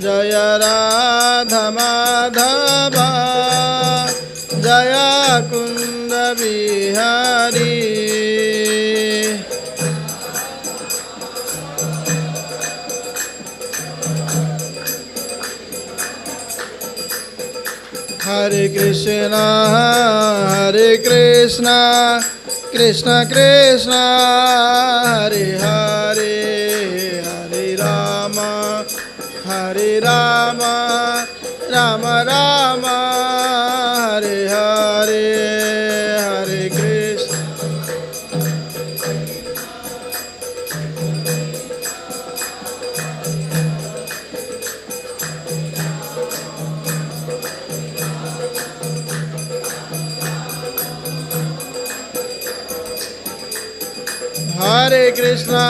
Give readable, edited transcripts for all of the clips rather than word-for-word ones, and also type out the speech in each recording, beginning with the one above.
जय राधा माधव जय कुंद बिहारी। हरे कृष्णा कृष्ण कृष्ण हरे हरे, हरे राम राम राम हरे हरे, हरे कृष्ण। हरे कृष्णा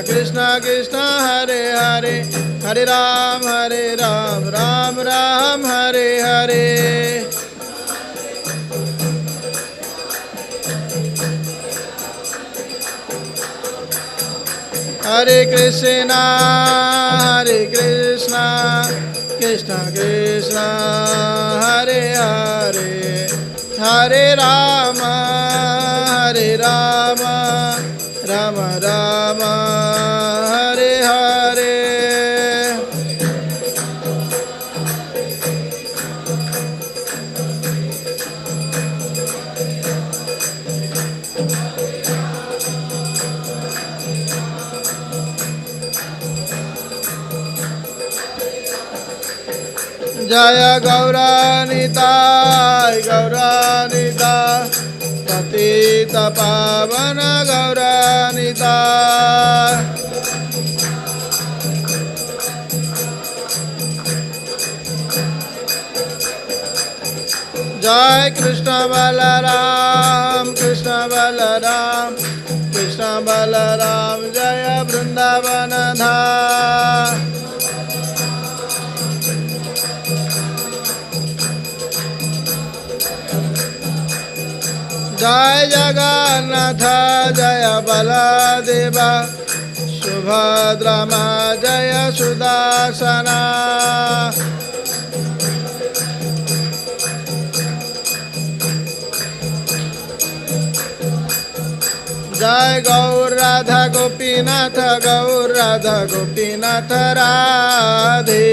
कृष्ण कृष्ण हरे हरे, हरे राम राम राम हरे हरे। हरे कृष्ण कृष्ण कृष्ण हरे हरे, हरे राम राम राम हरे हरे। जय गौरानिताय गौरानिताय पतित पावन गौरानिताय। जय कृष्ण बलराम जय वृंदावन धाम। जय जगन्नाथ जय बलदेवा सुभद्रा मां जय सुदर्शना। जय गौर राधा गोपीनाथ राधे।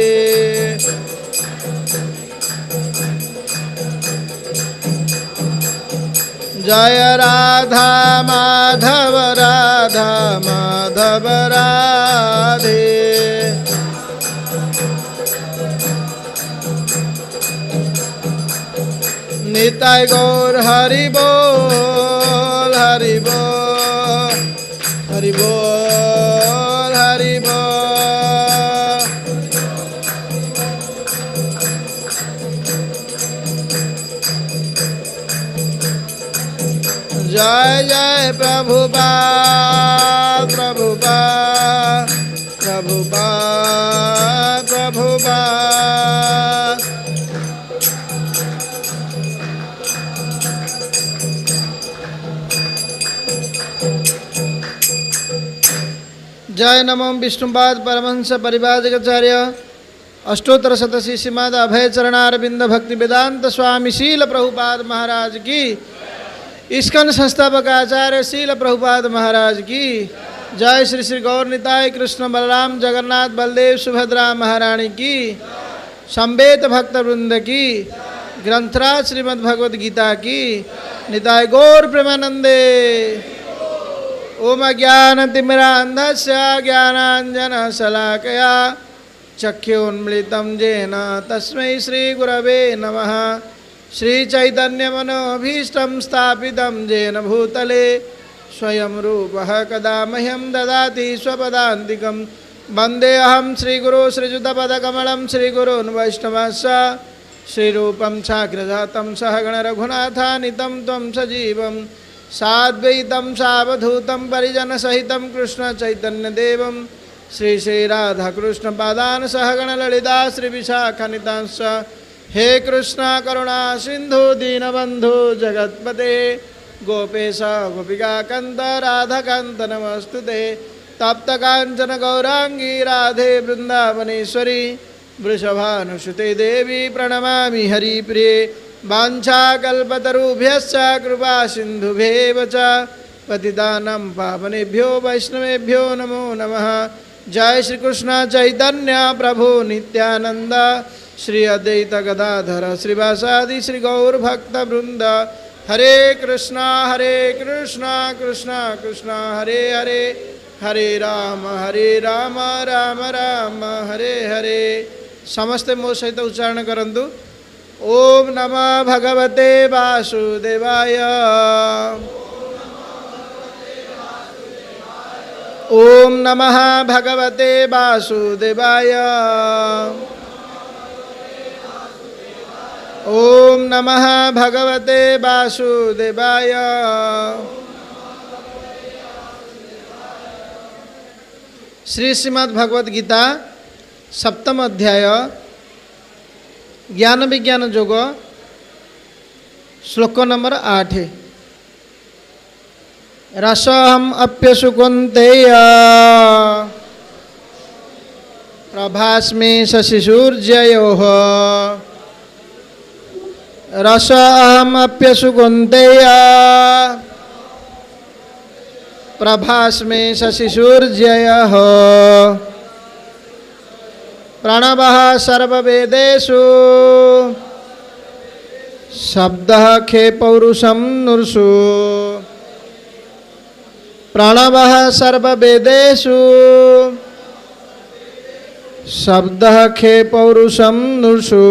जय राधा माधव राधे। निताय गौर हरि बोल हरि बोल हरि बोल हरि बोल। जय जय प्रभुपाद प्रभुपाद प्रभुपाद प्रभुपाद। जय नमो विष्णुपाद परमहंस परिव्राजकाचार्य अष्टोत्तर शतसी श्रीमद अभय चरणारविंद भक्ति वेदांत स्वामी शील प्रभुपाद महाराज की। इस्कन संस्थापक आचार्य शील प्रभुपाद महाराज की जय। श्री श्री गौर निताय कृष्ण बलराम जगन्नाथ बलदेव सुभद्रा महारानी की। संवेद भक्त वृंद की। ग्रंथराज श्रीमद् भगवद गीता की। निताय गौर प्रेमानंदे। ओम ज्ञानतिमिरान्धस्य ज्ञानाञ्जनशलाकया चक्षुन्मीलितं येन तस्मै श्रीगुरवे नमः। श्रीचैतन्यमनोभीष्टं स्थापितं येन भूतले स्वयं रूपः कदा मह्यं ददाति स्वपदान्तिकं। वन्देऽहं श्रीगुरो श्रीयुतपदकमलं श्रीगुरून् वैष्णवस्य श्रीरूपं साग्रजातं सहगण रघुनाथानितं त्वं सजीवं साद्वैतं सावधूतं परिजनसहितं कृष्णचैतन्यदेवं श्री श्रीराधाकृष्णपादान् सहगण ललिता श्रीविशाखान्वितांश्च। हे कृष्ण करुणा सिंधु दीनबंधु जगत्पते गोपेश गोपिका कांत राधाकांत नमस्तुते। तप्त कांचन गौरांगी राधे वृंदावनेश्वरी वृषभानुसुते देवी प्रणमामि हरिप्रिये वाञ्छाकल्पतरुभ्यश्च कृपा सिन्धुभ्येव च पतितानां पावनेभ्यो वैष्णवेभ्यो नमो नमः। जय श्री कृष्ण चैतन्य प्रभु नित्यानंद श्री अद्वैत गदाधर श्रीवासादि श्री गौर भक्त वृंद। हरे कृष्णा कृष्णा कृष्णा हरे हरे, हरे राम राम राम हरे हरे। समस्ते मो सहित उच्चारण करंतु। ओम नमः भगवते वासुदेवाय, ओम नमः भगवते वासुदेवाय, ओम नमः भगवते वासुदेवाय। श्री श्रीमद् भगवद गीता सप्तम अध्याय ज्ञान विज्ञान योग श्लोक नंबर 8। रसहम अप्यसु कौन्तेय प्रभास्मि शशिसूर्ययोः, रसहम अप्यसु कौन्तेय प्रभास्मि शशिसूर्ययोः, प्रणवः सर्ववेदेषु शब्दः खे पौरुषं नृषु, प्रणवः सर्ववेदेषु शब्दः खे पौरुषं नृषु,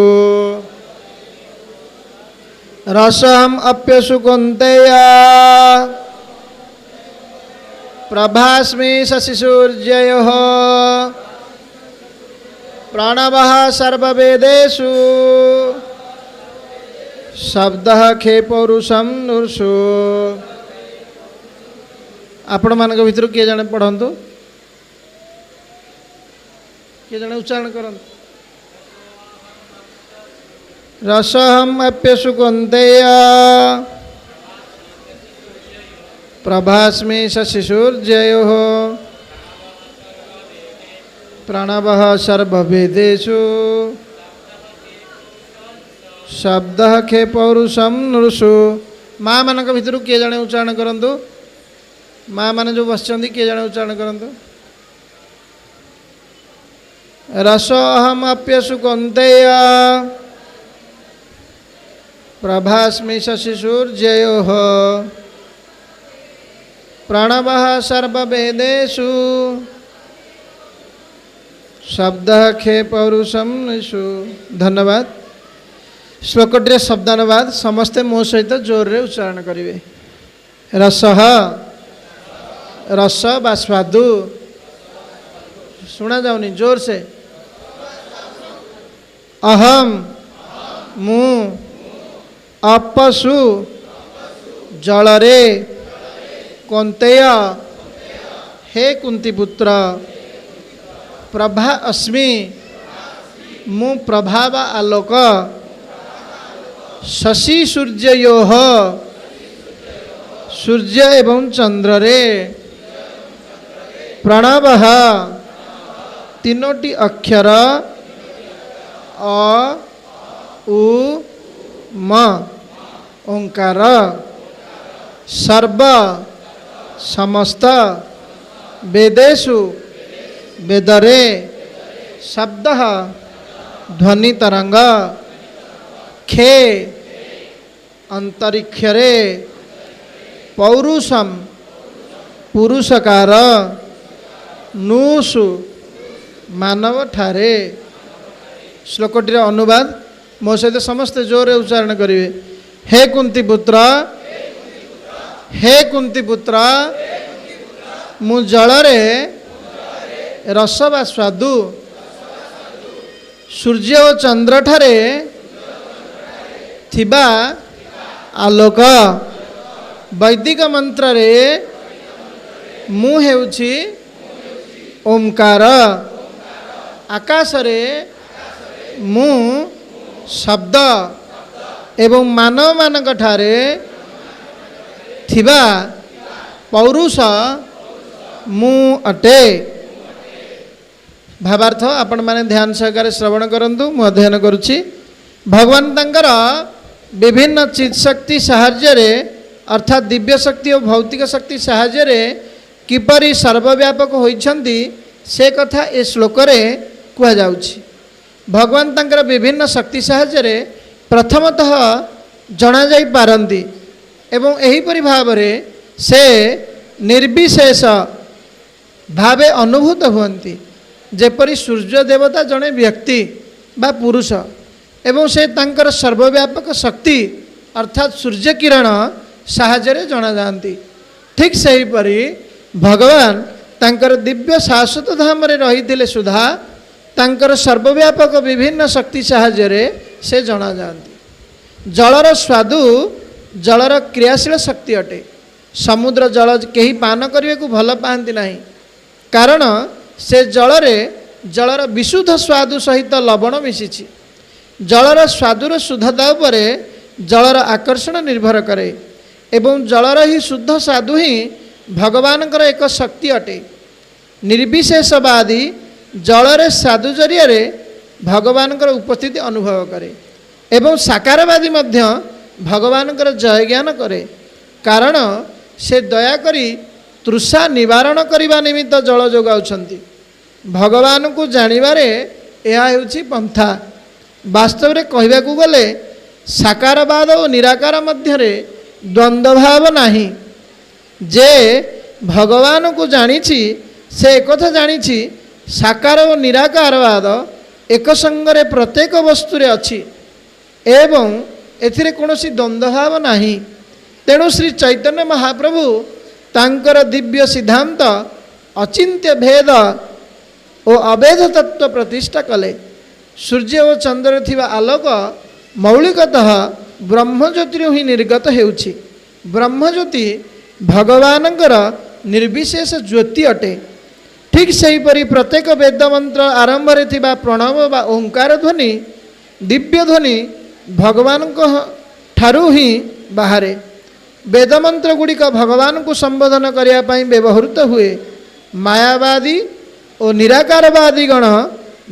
रसहम अप्यसु कौन्तेय प्रभास्मि शशिसूर्ययोः, प्रणवः सर्ववेदेषु शब्दः खे पौरुषं नृषु। आपण मान भितर किए जने पढ़ंतु, किए जने उच्चारण करंतु। रसहम अप्यसु कौन्तेय प्रभास्मि शशिसूर्ययोः, प्रणवः सर्ववेदेषु शब्दः खे पौरुषं नृषु। माँ मान भितर किए जने उच्चारण करंतु। माँ मैंने जो बसचंदी किए जाने उच्चारण करंतु। रसोहम अप्यसु कौन्तेय प्रभास्मि शशिसूर्ययोः, प्रणवः सर्ववेदेषु शब्दः खे पौरुषं नृषु। धन्यवाद। श्लोकटिर शब्दानुवाद समस्ते मो सहित जोर रे उच्चारण करिवे। रसः रस बा स्वादु, सुना जाऊनी जोर से। अहम मु अपसु जलरे कौन्तेय हे कुंती पुत्र, प्रभा अस्मि मु प्रभा वा आलोक, शशि सूर्ययोः सूर्य एवं चंद्र रे, प्रणवः तीनोटी अक्षर अ उ म ओंकार, सर्व समस्त वेदेषु वेदरे, शब्दः ध्वनि तरंग, खे अंतरिक्षरे, पौरुषम पुरुषकार, नूसु मानव ठारे। श्लोकटिर अनुवाद मो सहित समस्ते जोरे उच्चारण करिवे। हे कुंती पुत्र, हे कुंती पुत्र, मु जलरे रस बा स्वादु, सूर्य और चंद्र ठारे थिबा आलोक, वैदिक मंत्र रे मु हेउछि ओंकार, आकाश रे मु शब्द एवं मानव मानक ठारे थिबा पौरुष मु अटे। भावार्थ आपण माने ध्यान सहकारे श्रवण करंतु। मु अध्ययन करुछि। भगवान तंकर विभिन्न चित शक्ति साहाय्य रे अर्थात दिव्य शक्ति और भौतिक शक्ति साहाय्य रे किपरि सर्वव्यापक होइछन्ति से कथा ए श्लोक रे कुआ जाउछि। भगवान तंकर विभिन्न शक्ति साहाय्य रे प्रथमतः जना जाई पारंती एवं एहीपरि भाव रे से निर्विशेष भावे अनुभूत हुअन्ति। जेपरि सूर्य देवता जने व्यक्ति बा पुरुष एवं से तांकर सर्वव्यापक शक्ति अर्थात सूर्य किरण साहाय्य रे जना जाती। ठीक सही परी भगवान तांकर दिव्य शाश्वत धाम रे रहिथिले सुधा तांकर सर्वव्यापक विभिन्न शक्ति साहाय्य रे से जना जाती। जलर स्वादु जलर क्रियाशील शक्ति अटे। समुद्र जल केही पान करने को भल पाती नहीं, कारण से जलरे जलर विशुद्ध स्वादु सहित लवण मिशिछि। जलर स्वादुर शुद्धता उपरे जलर आकर्षण निर्भर करे एवं जलर ही शुद्ध स्वादु ही भगवानकर एक शक्ति अटे। निर्विशेषवादी जलरे स्वादु जरिया भगवानकर उपस्थिति अनुभव करे एवं साकारवादी मध्य भगवानकर जय ज्ञान करे, कारण से दया करी तृषा निवारण करने निमित्त जल जोगाउछन्ति। भगवान को जानिबारे यह हेउछि पंथा। वास्तव में कहबाकू गले साकारवाद और निराकार मध्य द्वंद्व भाव नाही। जे भगवान को जानिछि से एकथा जानिछि साकार और निराकारवाद एक संगरे प्रत्येक वस्तुरे अछि एवं एथिरे कोनोसी द्वंद्व भाव नाही। तेणु श्री चैतन्य महाप्रभु तांकर दिव्य सिद्धांत अचिंत्य भेद और अभेद तत्व प्रतिष्ठा कले। सूर्य और चंद्र थिबा आलोक मौलिकतः ब्रह्मज्योति ही निर्गत हेउछि। ब्रह्मज्योति भगवानंकर निर्विशेष ज्योति अटे। ठीक सेहीपरि प्रत्येक वेद मंत्र आरंभ रे थिबा प्रणव बा ओंकार ध्वनि दिव्य ध्वनि भगवान को ठारू ही बाहरे। वेद मंत्र गुड़िक भगवान को संबोधन करने व्यवहृत हुए। मायावादी और निराकारवादी गण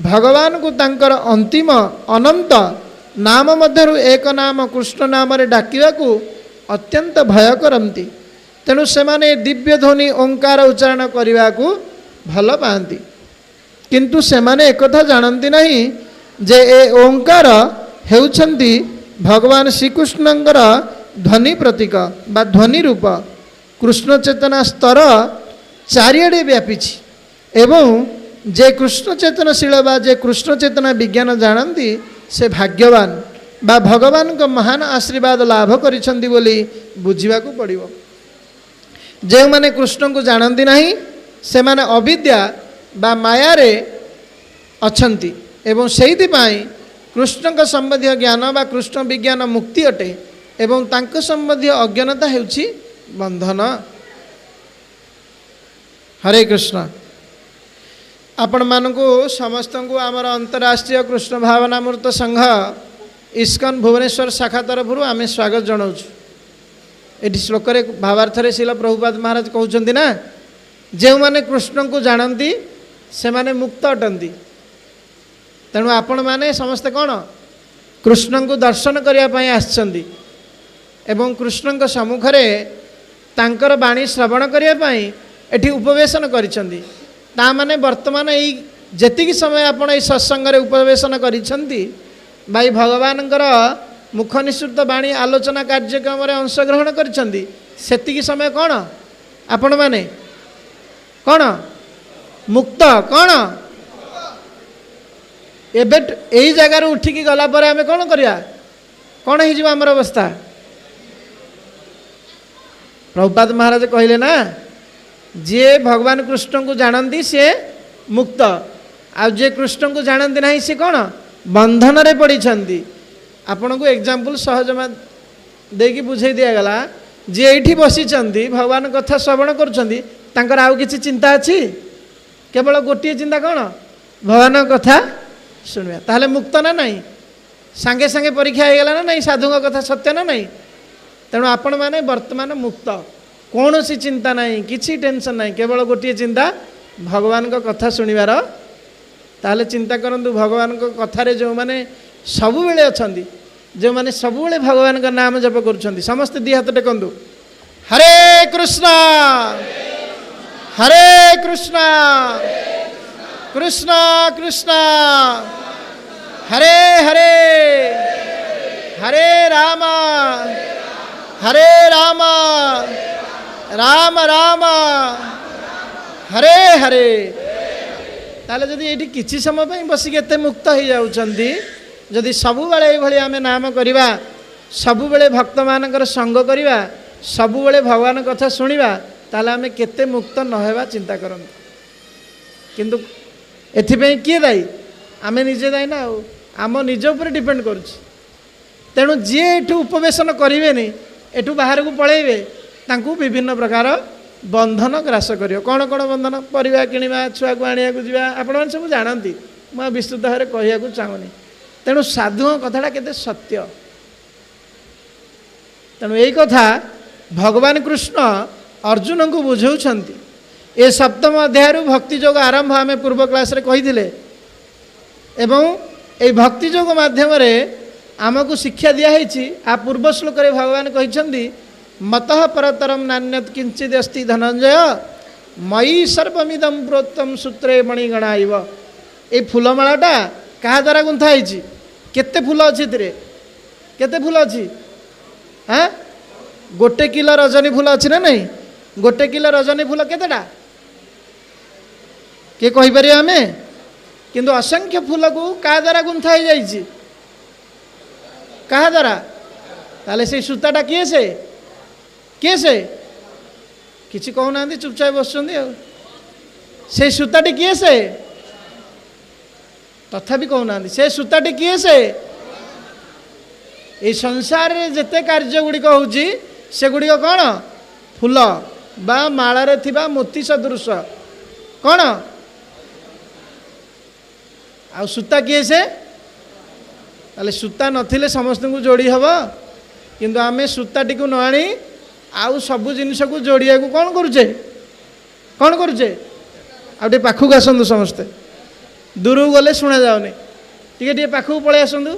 भगवान को तांकर अंतिम अनंत नाम मध्यरु एक नाम कृष्ण नाम रे डाकिवा को अत्यंत भय करती। तेणु सेमाने दिव्य ध्वनि ओंकार उच्चारण करने को भल पाती, किंतु सेमाने एकथा जानती नहीं जे ए ओंकार हेउछन्ति भगवान श्रीकृष्णंकर ध्वनि प्रतीक बा ध्वनि रूप। कृष्ण चेतना स्तर चारिआडे व्यापीछि एवं जे कृष्ण चेतनशील बा जे कृष्ण चेतना विज्ञान जानती से भाग्यवान बा भगवान को महान आशीर्वाद लाभ करिछन्ति बोली बुझिबा को पड़िबो। जे माने कृष्ण को जानती नहीं से माने अविद्या बा माया रे अछन्ति एवं सेहिति पाई कृष्ण का संबंधी ज्ञान बा कृष्ण विज्ञान मुक्ति अटे एवं तांको संबंधी अज्ञानता हेउछि बंधन। हरे कृष्ण। आपण मानकु समस्त को आमर अंतरराष्ट्रीय कृष्ण भावनामृत संघ इस्कन भुवनेश्वर शाखा तरफ आम स्वागत जनाऊँ। ये श्लोक भावार्थ शिल प्रभुपाद महाराज कहते ना, जो मैंने कृष्ण को जानती से माने मुक्त अटंती। तेणु आपण माने समस्ते कौन कृष्ण को दर्शन करने आसछन्ति एवं कृष्ण सम्मुखरे तांकर बाणी श्रवण करने एठी उपवेशन करिछन्ति। ता माने वर्तमान यही जेतिकी समय आपण ये सत्संग उपवेशन करिछन्ति भाई भगवानंकर मुख निसृत बाणी आलोचना कार्यक्रम रे अंशग्रहण करिछन्ति। सेतिकी समय कौन आपण माने कौन मुक्त कौन एबे यही जगार उठिकी गला पर आमे कौन करिया कौन ही जीवा हमर अवस्था। प्रभुपाद महाराज कहले ना, जे भगवान कृष्ण को जानती से मुक्त आ जे कृष्ण को जानती नहीं से कौन बंधन रे पड़ीछन्ति। आपण को एग्जांपल सहज देकी बुझाई दिगला। जे एठी बसिछन्ति भगवान कथा श्रवण करुछन्ति तांकर आउ किछि चिंता अछि, केवल गोटे चिंता कौन भगवान कथा शुणवा। ताहले मुक्त ना नहीं, सांगे सांगे परीक्षा हो गला ना नहीं, साधु कथा सत्य ना नहीं। तेणु आपण माने वर्तमान मुक्त कौन सी चिंता नहीं किसी टेंशन नहीं केवल गोटे चिंता भगवान को कथा शुणिबार ताले चिंता करंतु भगवान को कथारे जो माने सबु बेले अछंती जो माने सबु बेले भगवान का नाम जप करूछंती समस्त दी हाथ टेकंतु हरे कृष्णा कृष्णा कृष्णा हरे हरे हरे राम राम राम हरे हरे ताले जदि एठी किछि समय पई बसिक एते मुक्त हो जाउछंती जदि सबु बेले ए भली आमे नाम करिबा सबु बेले भक्त मानकर संग करिबा सबु बेले भगवान कथा सुनिबा ताले आमे केते मुक्त न हेबा चिंता करन किंतु एथि पई के दाई आमे निजे दाई ना आम निज उपर डिपेंड करूछि तेणु जी एठू उपवेशन करेनि एठू बाहर को पलैबे तांकू विभिन्न प्रकार बंधन ग्रास करियो कौन कौन बंधन परिवा किणवा छुआ को आनिया को जीवा आपण मन सब जानती मैं विस्तृत भाव में कहिया को चाहूनी तेणु साधु कथाटा केते सत्य तेणु यही कथा भगवान कृष्ण अर्जुन को बुझाउछंती ए सप्तम अध्याय भक्ति योग आरंभ आम पूर्व क्लास रे कहिथिले एवं ए भक्ति योग माध्यम रे आमको शिक्षा दिया आ पूर्व श्लोक रे भगवान कहिछंती मतः परतरम नान्यत किंचित अस्ति धनंजय मयि सर्वमिदं प्रोत्तम सूत्रे मणिगणाइव ए फूलमालाटा क्या द्वारा गुंथा होती केते फूल अच्छी केते फूल अच्छी हाँ गोटे किलो रजनी फूल अच्छी ना नहीं गोटे किलो रजनी फूल केतेटा किए कहीपर आम किंतु असंख्य फूल को क्या द्वारा गुंथा हो जाइए क्या द्वारा ताले से सूताटा किए से किसी कहना चुपचाप बस से सूताटी किए से तथापि कहना से सूताटी किए से ये संसार रे जेते कार्य गुड़िक होउची से गुड़िक कौन फूल बा मालारे थिबा मोती सदृश कौन आ सूता किए से ताले सूता नथिले समस्त को जोड़ी हबो किंतु आमे सूताटी को न आनी आउ सबु जिनिस को जोड़िया को कौन करुचे आउटे पाखक आसतु समस्ते दूर गले शुणा जाऊनी टे पाखक पलि आसतु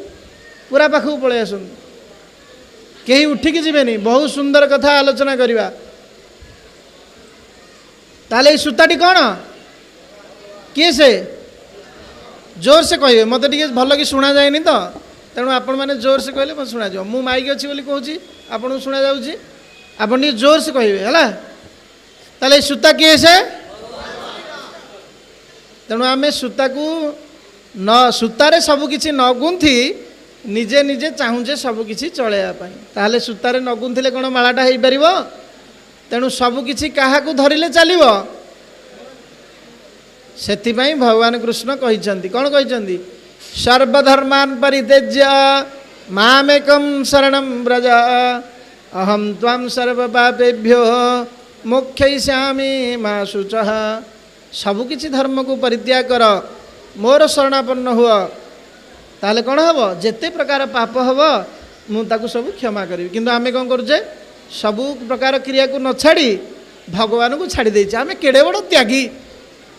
पूरा पाखक पलि आसतु कहीं उठिकी जीवेनी बहुत सुंदर कथा आलोचना करवा ताले सूताटी कौन किए से जोर से कहे मत टे भल कि शुणा जाए तो तेणु आपण मैंने जोर से कहले मत शुणा जाओ मु माइक अच्छी बोली कहूँ आपन शुणा जाऊँगी आप जोर से कहे है ताले सूता किए से तेणु आम सूता को न सूतारे सबकि न गुंथि निजे निजे चाहूचे सबकि चलैवाई ताहले सूतारे न गुंथिले कौन मालाटा हो पार तेणु सबकि क्या धरिले चलो से भगवान कृष्ण कहते कौन कहते सर्वधर्मान् परित्यज्य मामेकं शरणं व्रज अहम त्वां सर्वपापेभ्यो मोक्षयिष्यामि मा शुचः सबकि धर्म को परित्याग कर मोर शरणापन्न हुआ ताले कौन हम जेते प्रकार पाप हम मुझे सब क्षमा करी किंतु आमे कौन करुचे सबु प्रकार क्रिया को न छाड़ी भगवान को छाड़ी देचे आमे केड़े बड़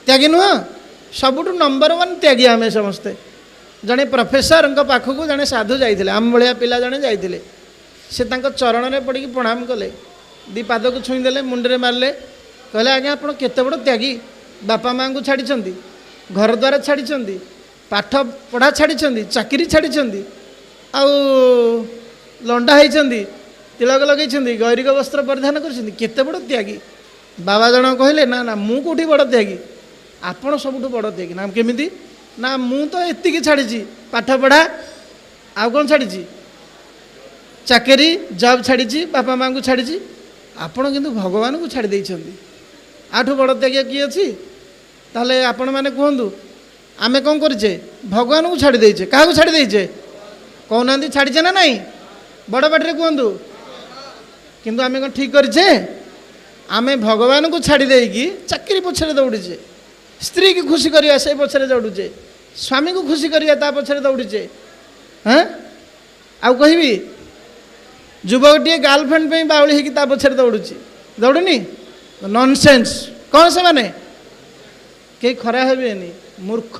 त्यागी नुह सबुठ नंबर 1 त्यागी आमे समस्ते जड़े प्रोफेसर पाखक जड़े साधु जाते आम भाया पिला जड़े जाते से चरण में पड़ी प्रणाम कले दी पाद को छुईदे मुंडे मारे कहले आज्ञा आप केते बड़ त्यागी बापा माँ को छाड़ी घर द्वार छाड़ी पाठ पढ़ा छाड़ी चाकरी छाड़ी आउ लंडा होती तिलक लगे गौरिक वस्त्र परिधान करते बड़ त्यागी बाबा जन कहले ना ना मु कौटी बड़ त्यागी आपण सबुठ बड़ त्यागी ना केमिति ना मु तो एतिकी छाड़ी पाठ पढ़ा आउ कौन छाड़ी चाकरी जॉब छाड़ी बापा माँ को छाड़ी आपण किंतु भगवान को छाड़ी देइछंती आठू बड़ त्यागी किए अच्छी ताले आपण मैंने कहतु आमे कौन करें भगवान को छाड़ी देचे क्या छाड़ी देचे कहना छाड़ीचे ना नहीं बड़ पाटे कहतु किंतु आमे कौन ठीक करे आमे भगवान को छाड़ी देकी चाकरी पछरे दौड़ीचे स्त्री की खुशी करवा से पछरे दौड़ुचे स्वामी को खुशी करवा ता पछरे दौड़ीचे हाँ आउ कहबी युवकटी गर्लफ्रेंड पे बाउली होगी पछरे दौड़ुची दौड़नी नॉनसेंस कौन से माने कई खरा हेबेनी मूर्ख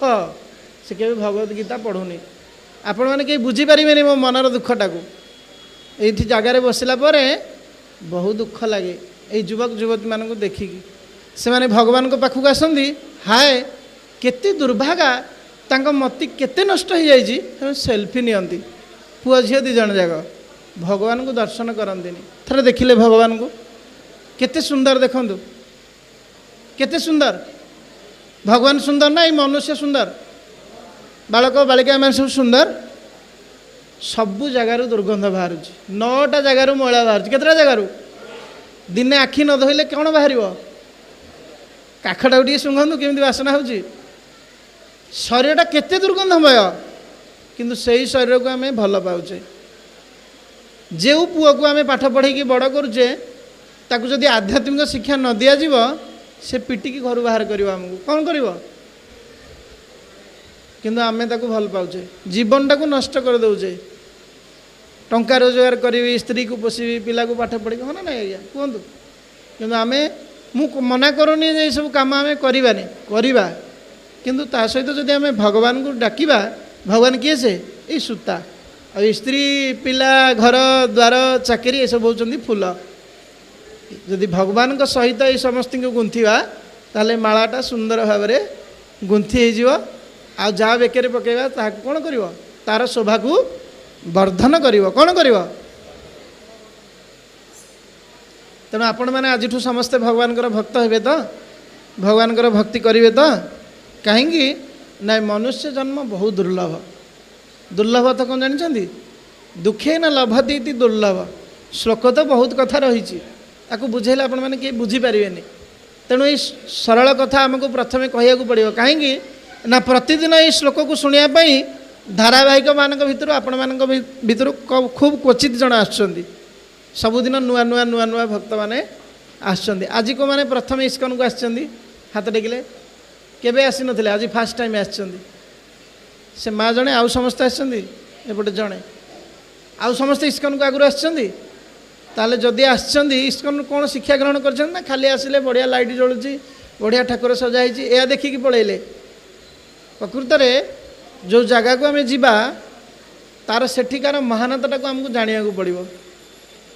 से केबे भगवत गीता पढ़ुनी आपण मैंने कहीं बुझीपारे मो मनर दुखटा को ये जगार बसला बहुत दुख लगे ये युवक युवती मान देखिकी से माने भगवान को पाखक आसती हाय केते दुर्भागा तांको मति केते नष्ट हो जाए सेल्फी नियंती पुआ झील दी जन जाक भगवान को दर्शन करती थरे देखिले भगवान को केते सुंदर देखु केते सुंदर भगवान सुंदर ना ये मनुष्य सुंदर बालक बालिका मैंने सब सुंदर सबू जगार दुर्गंध बाहर 9टा जगार मैला बाहर केतटा जगार दिने आखि न धोइले कौन बाहर काखटा टे शुंघु केमी बासना हो शरीरटा केते दुर्गंधमय किंतु सही शरीर को आम भल पाचे जो पुआ को आम पाठ पढ़े बड़ करुचे ताकू जदि आध्यात्मिक शिक्षा न दिज्व से पिटिकी घर बाहर कर कौन कर किंतु आम ताकू भल पाचे जीवनटा को नष्ट कर दौचे टंका रोजगार करी स्त्री को पोषी पिला को पाठ पढ़ी हाँ ना आज्ञा कहतु कि आम मु मना करूनी ये सब कम आम करवा किंतु ता सहित जदि आम भगवान को डाकिबा भगवान किए से ये सूता आ स्त्री पिला घर द्वार चाकरी ये सब होचंदी फूल जदि भगवान को सहित ये समस्त को गुंथिबा ताले मालाटा सुंदर भाव में गुंथि हो आ जहाँ बेकर पकेबा ता कौन करिवो तार शोभा को वर्धन करिवो कौन करिवो तेणु आपण मैंने आज समस्ते भगवान भक्त हे तो भगवान भक्ति करेंगे तो कहीं ना मनुष्य जन्म बहुत दुर्लभ दुर्लभ तो कौन जानते दुखे न लभती दुर्लभ श्लोक तो बहुत कथा रही बुझेले आपण मैंने किए बुझीपारे तेणु ये सरल कथा आमको प्रथम कह पड़ो कहीं ना प्रतिदिन ये श्लोक को शुणापी धारावाहिक मान भर आपण मान भर खूब क्वचित जन आसुँच सबुदिन नुआ नुआ नुआ नुआ भक्त मैंने आसुँच आज को मैंने प्रथम इस्कन को आसुँच हाथ टेकिले केबे आसी नथिले आज फास्ट टाइम आसुँच से माँ जड़े आउ समस्ते आसपटे जड़े आउ समस्ते इस्कन को आगुरी आसुँच ताले जदि आसुँच इस्कन कौन शिक्षा ग्रहण कर खाली आसिले बढ़िया लाइट जलुची बढ़िया ठाकुर सजाई या देखिकी पलैले प्रकृत में जो जगह को आम जा तार सेठिकार महानता को आमको जाना पड़ो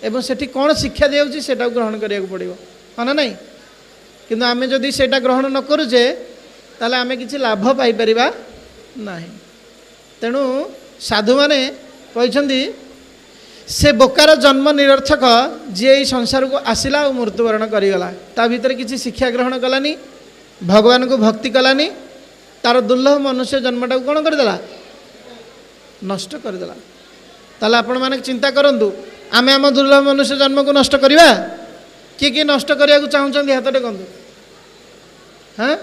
एवं सेठी कौन शिक्षा दिया सेटा ग्रहण करा पड़ो हाँ ना नहीं किंतु आम जदि सेटा ग्रहण न करुचे ताले आम किसी लाभ पाइपर ना तेणु साधु माने कहते से बोकार जन्म निरर्थक जी ये संसार को आसला और मृत्युवरण करगला ता भीतर किसी शिक्षा ग्रहण कलानी भगवान को भक्ति कलानी तार दुर्लभ मनुष्य जन्मटा कौन करदेला नष्ट करदेला ताले आपण माने चिंता करंतु आमे आम दुर्लभ मनुष्य जन्म को नष्ट करवा किए नष्ट करने को चाहते हाथ टेकंतु हाँ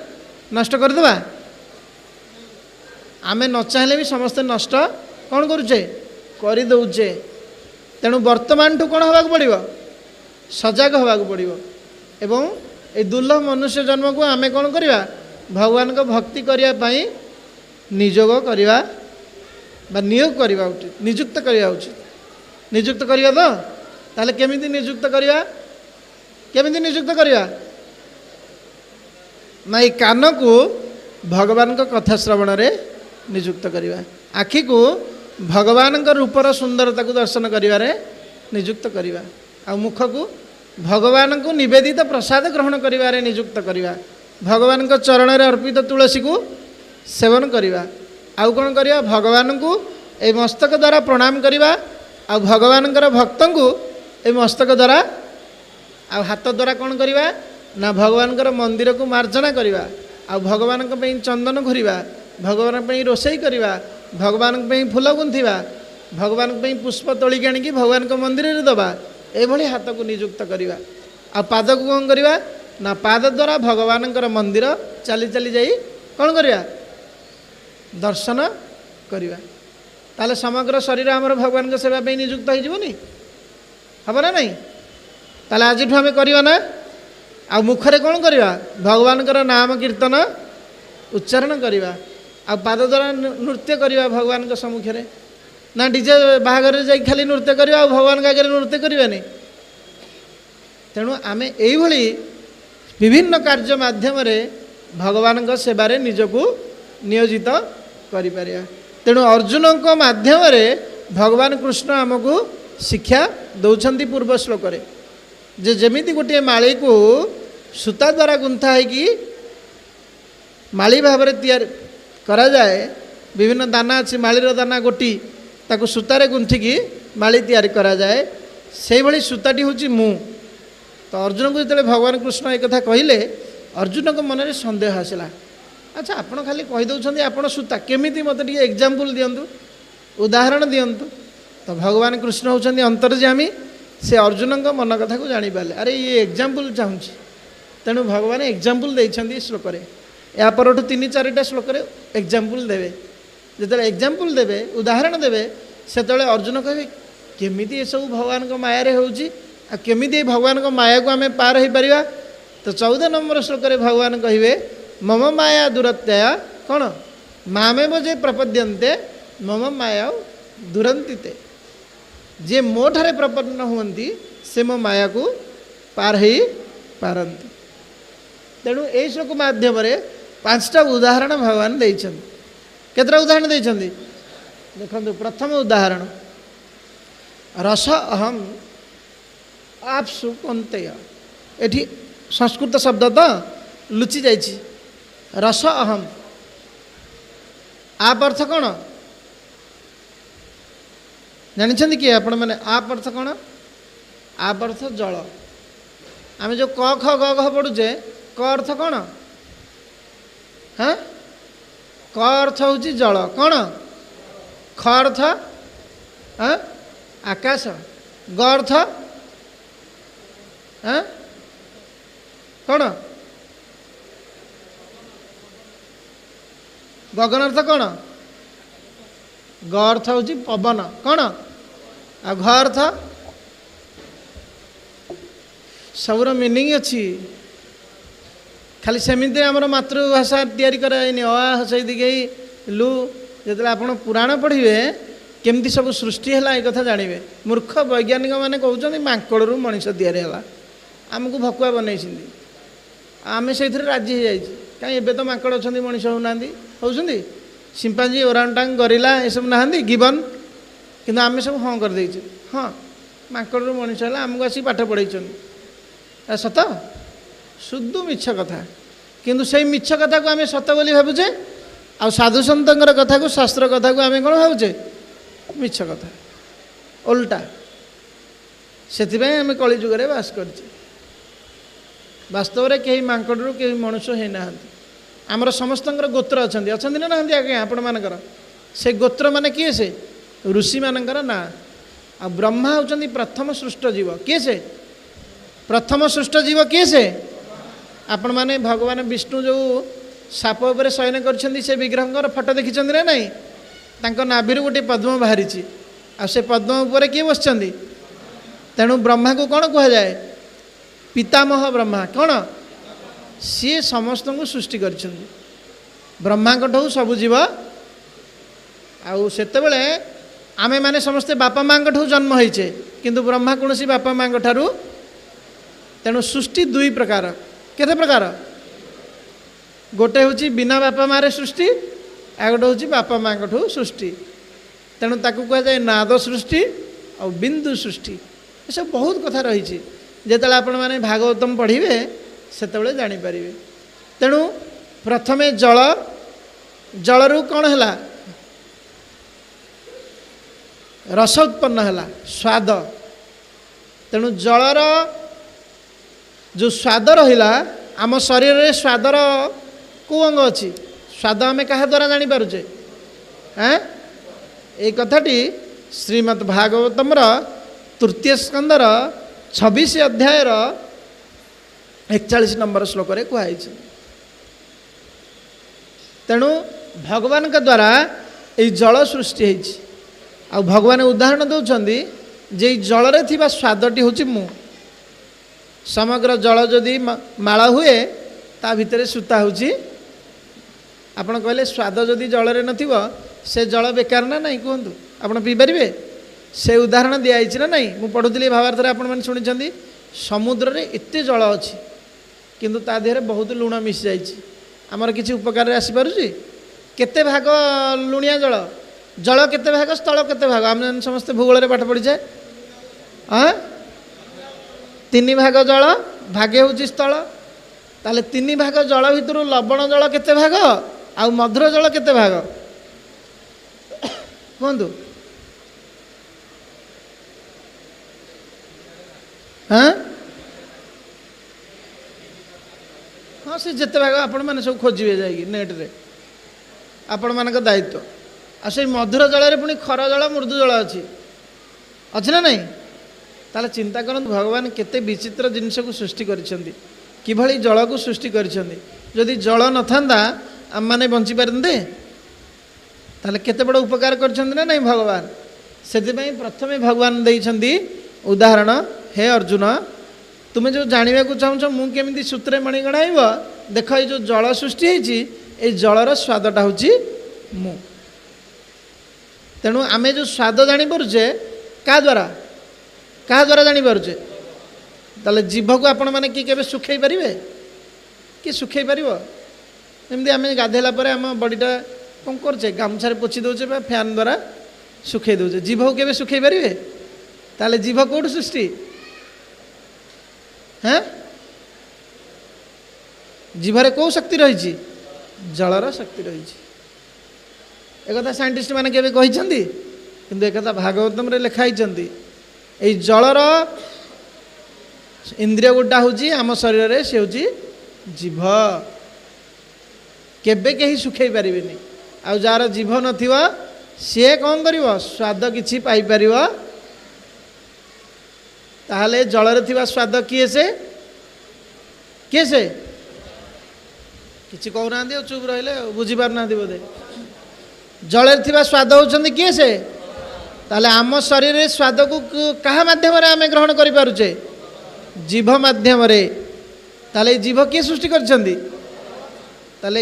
नष्ट करदेवा आमे न चाहे भी समस्ते नष्ट कौन करुचे करदे तेणु वर्तमान ठू कौन होगा पड़ो सजग होगा पड़ो एवं ये दुर्लभ मनुष्य जन्म को आमे कौन करवा भगवान को भक्ति करने नियोग करवा नियोग करवा उचित नियुक्त करवा उचित नियुक्त करवा तो ताले केमिति नियुक्त करवा केमिति नियुक्त करवा ना ये कान को भगवान को कथा श्रवण रे नियुक्त करवा आखि को भगवान रूपर सुंदरता को दर्शन करिवारे नियुक्त करवा आ मुख को भगवान को निवेदित प्रसाद ग्रहण करिवारे नियुक्त करवा भगवान को चरण रे अर्पित तुलसी को सेवन करवा आउ कौन करवा भगवान को ए मस्तक द्वारा प्रणाम करवा आ भगवान भक्त को ए मस्तक द्वारा आ हाथ द्वारा कौन करवा ना भगवान मंदिर को मार्जना करवा आ भगवान चंदन घोरवा भगवान रोषे करवा भगवान फूल गुंथिवा भगवान पुष्प तोलिक आनिकी भगवान को मंदिर रे दबा एभली हाथ को नियुक्त करवा आ पाद को कौन करवा ना पाद द्वारा भगवान मंदिर चली चली जाई कौन करवा दर्शन करवा ताले समग्र शरीर आमर भगवान के सेवा पे नियुक्त होनी हम ना नहीं ताले आज आम करवा ना आ मुखरे कौन करवा भगवान नाम कीर्तन उच्चारण करवा आ पाद द्वारा नृत्य करवा भगवान के सम्मुखें ना डीजे बाहागर जा खाली नृत्य करवा भगवान के आगे नृत्य करवानी तेणु आमे एइभଳି विभिन्न कार्य माध्यम भगवान सेवारे निजको नियोजित करिपारिया। तेणु अर्जुन को माध्यम भगवान कृष्ण आमको शिक्षा दौरान पूर्व श्लोक जे जमीती गोटे माली को सूता द्वारा गुंथा है माली भाव करा जाए विभिन्न दाना अच्छी मालीर दाना गोटी ताको सूतारे गुंथिकी माली तैयारी करा जाए से भली सूताटी हूँ मु। तो अर्जुन को जो भगवान कृष्ण एक कथा कहले अर्जुन को मन में सन्देह आसला। अच्छा आपण खाली कहीदे आपण सूता केमी मत एग्जाम्पल दिंतु उदाहरण दिंतु। तो भगवान कृष्ण होती अंतर्जामी से अर्जुन को मन कथा को जापारे अरे ये एग्जाम्पल चाहूँगी तेणु भगवान एग्जाम्पल देते श्लोक या पर 3-4टा श्लोक एग्जाम्पल देवे जो एग्जाम्पल देवे उदाहरण देवे से अर्जुन कहे केमी ये सब भगवान को माया होमी भगवान को माया को आम पार हो पार। तो 14 नंबर श्लोक भगवान कहे मम माया दूरत्या कौन मामे जे प्रपद्यन्ते मम माया दुरंतीते जे मो ठारे प्रपन्न हुंती से मो माया को पार ही पारंती। तेणु यही श्लोक माध्यम 5टा उदाहरण भगवान देइछन। केतरा उदाहरण देइछन देखो। प्रथम उदाहरण रस अहम आपसु कंतेय एठी संस्कृत शब्द तो लुचि जाइछि रस अहम आप अर्थ कौन जानी कि आपण मैंने आप अर्थ कौन आप अर्थ जल आम जो क ख ग घ पढ़ुचे क अर्थ कौन हाँ क अर्थ हूँ जल कौन ख अर्थ हाँ आकाश ग अर्थ हाँ कौन गगन अर्थ कौन ग अर्थ हूँ पवन कौन आ घ अर्थ सबुर मीनिंग अच्छी खाली सेमती आमर मातृभाषा तैयारी कराएनि अ हसई दिखे लु जो आप पुराण पढ़े केमती सब सृष्टि है एक कथा जानवे मूर्ख वैज्ञानिक मैंने कहते मांकड़ मनीष तैयारी है आमको भकुआ बनई आम से राजी हो जाइए कहीं एबे तो मांकड़ अच्छा मनीष होना होती सिंपाजी ओरांगटांग गरिला ये सब ना गिबन किंतु आम सब हाँ करदे हाँ मांकड़ मनीष है आमको आसिक पाठ पढ़ाई सत शुद्ध मिछ कथा किंतु से मिछ कथा को आम सत बोली भावुचे आ साधु सन्तर कथा को शास्त्र कथा को आम कौन भावुचे मिछ कथा उल्टा से आम कली जुगे बास कर वास्तव में कहीं मांकड़ कहीं मनुष्य होना आमर समस्त गोत्र अच्छा ना ना आज्ञा आपण मानकर से गोत्र माने किए से ऋषि मानकर ना आ ब्रह्मा होती प्रथम सृष्ट जीव किए से प्रथम सृष्ट जीव किए से आपण माने भगवान विष्णु जो साप उपर शयन कर विग्रह फोटो देखी ना नहीं तांको नाभि गोटे पद्म बाहरी आ से पद्म उपर किए बस तेणु ब्रह्मा को कौन कह जाए पितामह ब्रह्मा कौन सी समस्त को सृष्टि कर ब्रह्मा सबु जीव आते आमे माने समस्ते बापा माँ जन्म होइचे किंतु ब्रह्मा कौन सी बापा माँ ठारू तेणु सृष्टि 2 प्रकार केते प्रकार गोटे हूँ बिना बापा माँ सृष्टि आ गोटे हूँ बापा माँ सृष्टि तेणु ताकू कह जाए नाद सृष्टि और बिंदु सृष्टि ये सब बहुत कथा रही जिते आपण मैंने भागवतम पढ़े से जानीपर तेणु प्रथमे जल जलरू कौन है रस उत्पन्न है स्वाद तेणु जलर जो स्वाद रहा आम शरीर में स्वादर को अंग अच्छी स्वाद आम क्या द्वारा जानीपे हाँ ये कथाटी श्रीमद् भागवतम तृतीय स्कंदर 26 अध्याय 41 नंबर श्लोक कहुई तेणु भगवान के द्वारा ये जल सृष्टि होती आ भगवान उदाहरण दौरान जे जल रे थिबा स्वादटी हूँ मु समग्र जल जदि माला हुए ता भितर सूता हूँ आपण कहले स्वाद जदि जल रे नथिबो से जल बेकार ना नहीं कहतु आप पीपर से उदाहरण दिखाई ना नहीं मु पढ़ुली भावार्थ आपण मैंने शुणी समुद्र रे एते जल अच्छी किंतु ता देहरे बहुत लुण मिसी जाइए आमर किसी उपकार आसी पारुछि केते भाग लुणिया जल जल केते भाग स्थल केते भाग आम समस्त भूगोल रे पाठ पढ़ी जाए हाँ 3 भाग जल भागे होची स्थल ताले 3 भाग जल भितर लवण जल केते भाग आ मधुर जल केते भाग कहतु हाँ हाँ से जिते भाग आपण मैंने सब खोजे जाएगी नेट रे आपण मान दायित्व आ से मधुर जल पुणी खर जल मृदु जल अच्छी ना नहीं ताले चिंता करते भगवान केते विचित्र जिनस को सृष्टि करिसेंती किभली जल को सृष्टि करिसेंती जदि जल न थांदा आम माने बंची पारंते ताले केते बड़ उपकार करिसेंती ना नहीं भगवान सेति प्रथमे भगवान देइछंती उदाहरण हे अर्जुन तुम्हें जो जानवा को चाहूँ मु केमी सूत्रे मणि गणाइब देख ये जो जल सृष्टि होती ये जलर स्वादटा हूँ मु तेणु आमे जो स्वाद जानीपे क्या द्वारा जानीपे ताले जीभ को आपण मैंने कि सुखई पारे कि सुखई पार एमती आम गाधेला आम बडीटा कौन करे गामछार पोछि दौचे फैन द्वारा सुखई दौचे जीभ को केवे सुखई पारे ताले जीभ कौट सृष्टि हाँ जीभरे कौ शक्ति रही जलर शक्ति रही एक साइंटिस्ट मैंने केवे कहिसेंती किंतु एक भागवतम रे लिखाई ये जलर इंद्रिय गोटा हूँ आम शरीर रे से हूँ जीभ केबे कहीं सुखई पारिबेनी आ जार जीभ नथिबा सी कौन करिवो स्वाद किछि पाई परिवो ताहले जलरे थिबा स्वाद किए से किछि कहना चुप रहिले बुझी पार ना बोधे जलरे थिबा स्वाद होचंदी किए से ताहले आम शरीर रे स्वाद को कहा माध्यम रे आमे ग्रहण करि पारुचे जीभ माध्यम रे ताहले जीभ किए सृष्टि करछंदी ताहले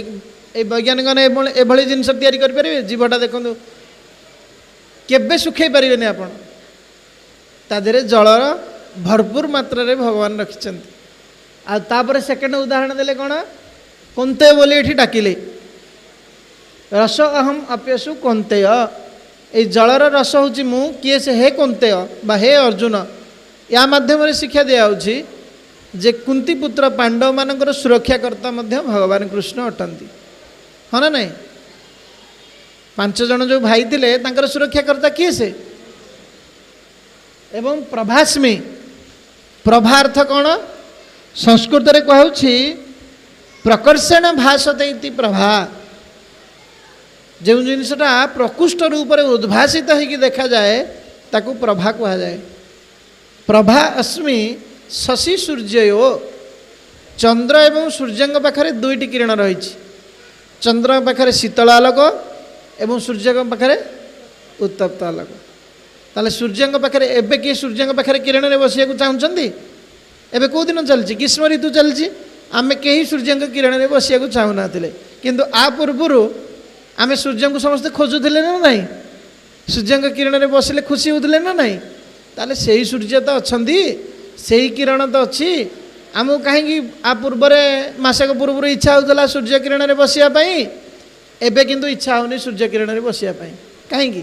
ए वैज्ञानिक ने एभली जिनस तैयारी करि परिबे जीभटा देखंतु केबे सुखई परिबेनी आपण ता देहरे जलर भरपूर मात्रा रे भगवान रखिछंती आ तापर सेकंड उदाहरण देले कोन कोंते बोली एठी डाकिले रस अहम अप्यसु कोंतेय ए जलर रस होची मु किए से हे कोंतेय बा हे अर्जुन या माध्यम रे शिक्षा दिया होची जे कुंती पुत्र पांडव मानकर सुरक्षाकर्ता मध्य भगवान कृष्ण अटंती हाँ ना नहीं 5 जन जो भाई थिले तांकर सुरक्षाकर्ता किए से एवं प्रभास्मी प्रभार्थ कौन संस्कृत रे कहउछि प्रकर्षण भाषते इति प्रभा जो जिनसटा प्रकृष्ट रूप में उद्भासित होगी देखा जाए ताकू प्रभा कहा जाए प्रभा अस्मि शशि सूर्यो चंद्र एवं सूर्य पाखरे 2टी किरण रही चंद्र पाखरे शीतल आलोक एवं सूर्य पाखरे उत्तप्त आलोक ताले सूर्य पाखरे एबे किए सूर्य पाखरे किरण रे बसिया को चाहउछंती एबे को दिन चलछि ग्रीष्म ऋतु चलछि आमे केही सूर्य किरण रे बसिया को चाहू नाथिले किंतु आ पूर्वरु आमे सूर्य को समस्त खोजुथिले ना नहीं सूर्य किरण रे बसिले खुशी होथिले ना नहीं ताले सेही सूर्य तो अछंती सेही किरण तो अछि आमु काहेकि आ पूर्व रे मासक पूर्व इच्छा होतला सूर्य किरण रे बसिया पई एबे किंतु इच्छा होनी सूर्य किरण रे बसिया पई काहेकि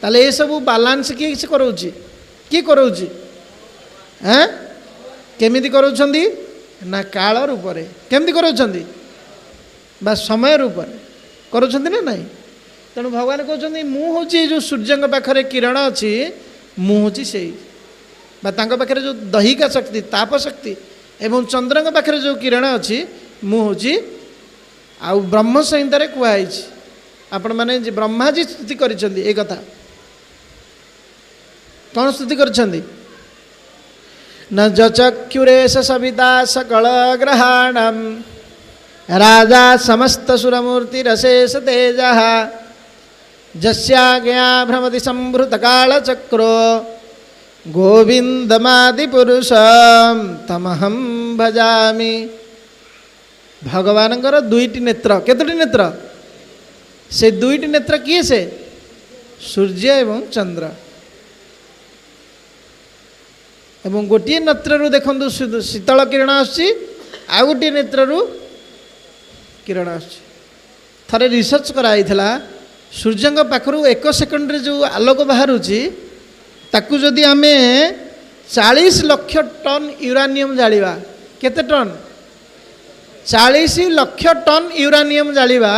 ताले ये सब बालांस किए किए कराउछि हाँ केमिति कराउछंती ना काल रूप रे केमिति कराउछंती बा समय रूप रे कराउछंती ना नहीं तेणु भगवान कहउछंती मु होछि जो सूर्य पाखरे किरण अछि मु होछि सेही बा तांको पाखरे जो दैहिक शक्ति ताप शक्ति एवं चंद्र पाखरे जो किरण अछि मु होछि आ ब्रह्म संहिता रे कुआइछि आपण माने ब्रह्मा जी स्तुति करिसेंती ए कथा कौन स्तुति करछंती न चक्षुरेश सविता सकल ग्रहाणम राजा समस्त सुरमूर्ति रसेश तेज जस्याज्ञा भ्रमति संभृत काल चक्रो गोविंदमादि पुरुषम तमहम भजामि भगवानଙ୍କର 2टी नेत्र केतोटी नेत्र से 2टी नेत्र किए से सूर्य एवं चंद्र ଏବଂ ଗୋଟିଏ ନେତ୍ରରୁ ଦେଖନ୍ତୁ ଶୀତଳ କିରଣ ଆସୁଛି, ଆଉ ଗୋଟିଏ ନେତ୍ରରୁ କିରଣ ଆସୁଛି। ଥରେ ରିସର୍ଚ୍ଚ କରାଯାଇଥିଲା, ସୂର୍ଯ୍ୟଙ୍କ ପାଖରୁ 1 ସେକେଣ୍ଡରେ ଯେଉଁ ଆଲୋକ ବାହାରୁଛି ତାକୁ ଯଦି ଆମେ 40 ଲକ୍ଷ ଟନ୍ ୟୁରାନିୟମ୍ ଜାଳିବା, କେତେ ଟନ୍? 40 ଲକ୍ଷ ଟନ୍ ୟୁରାନିୟମ୍ ଜାଳିବା,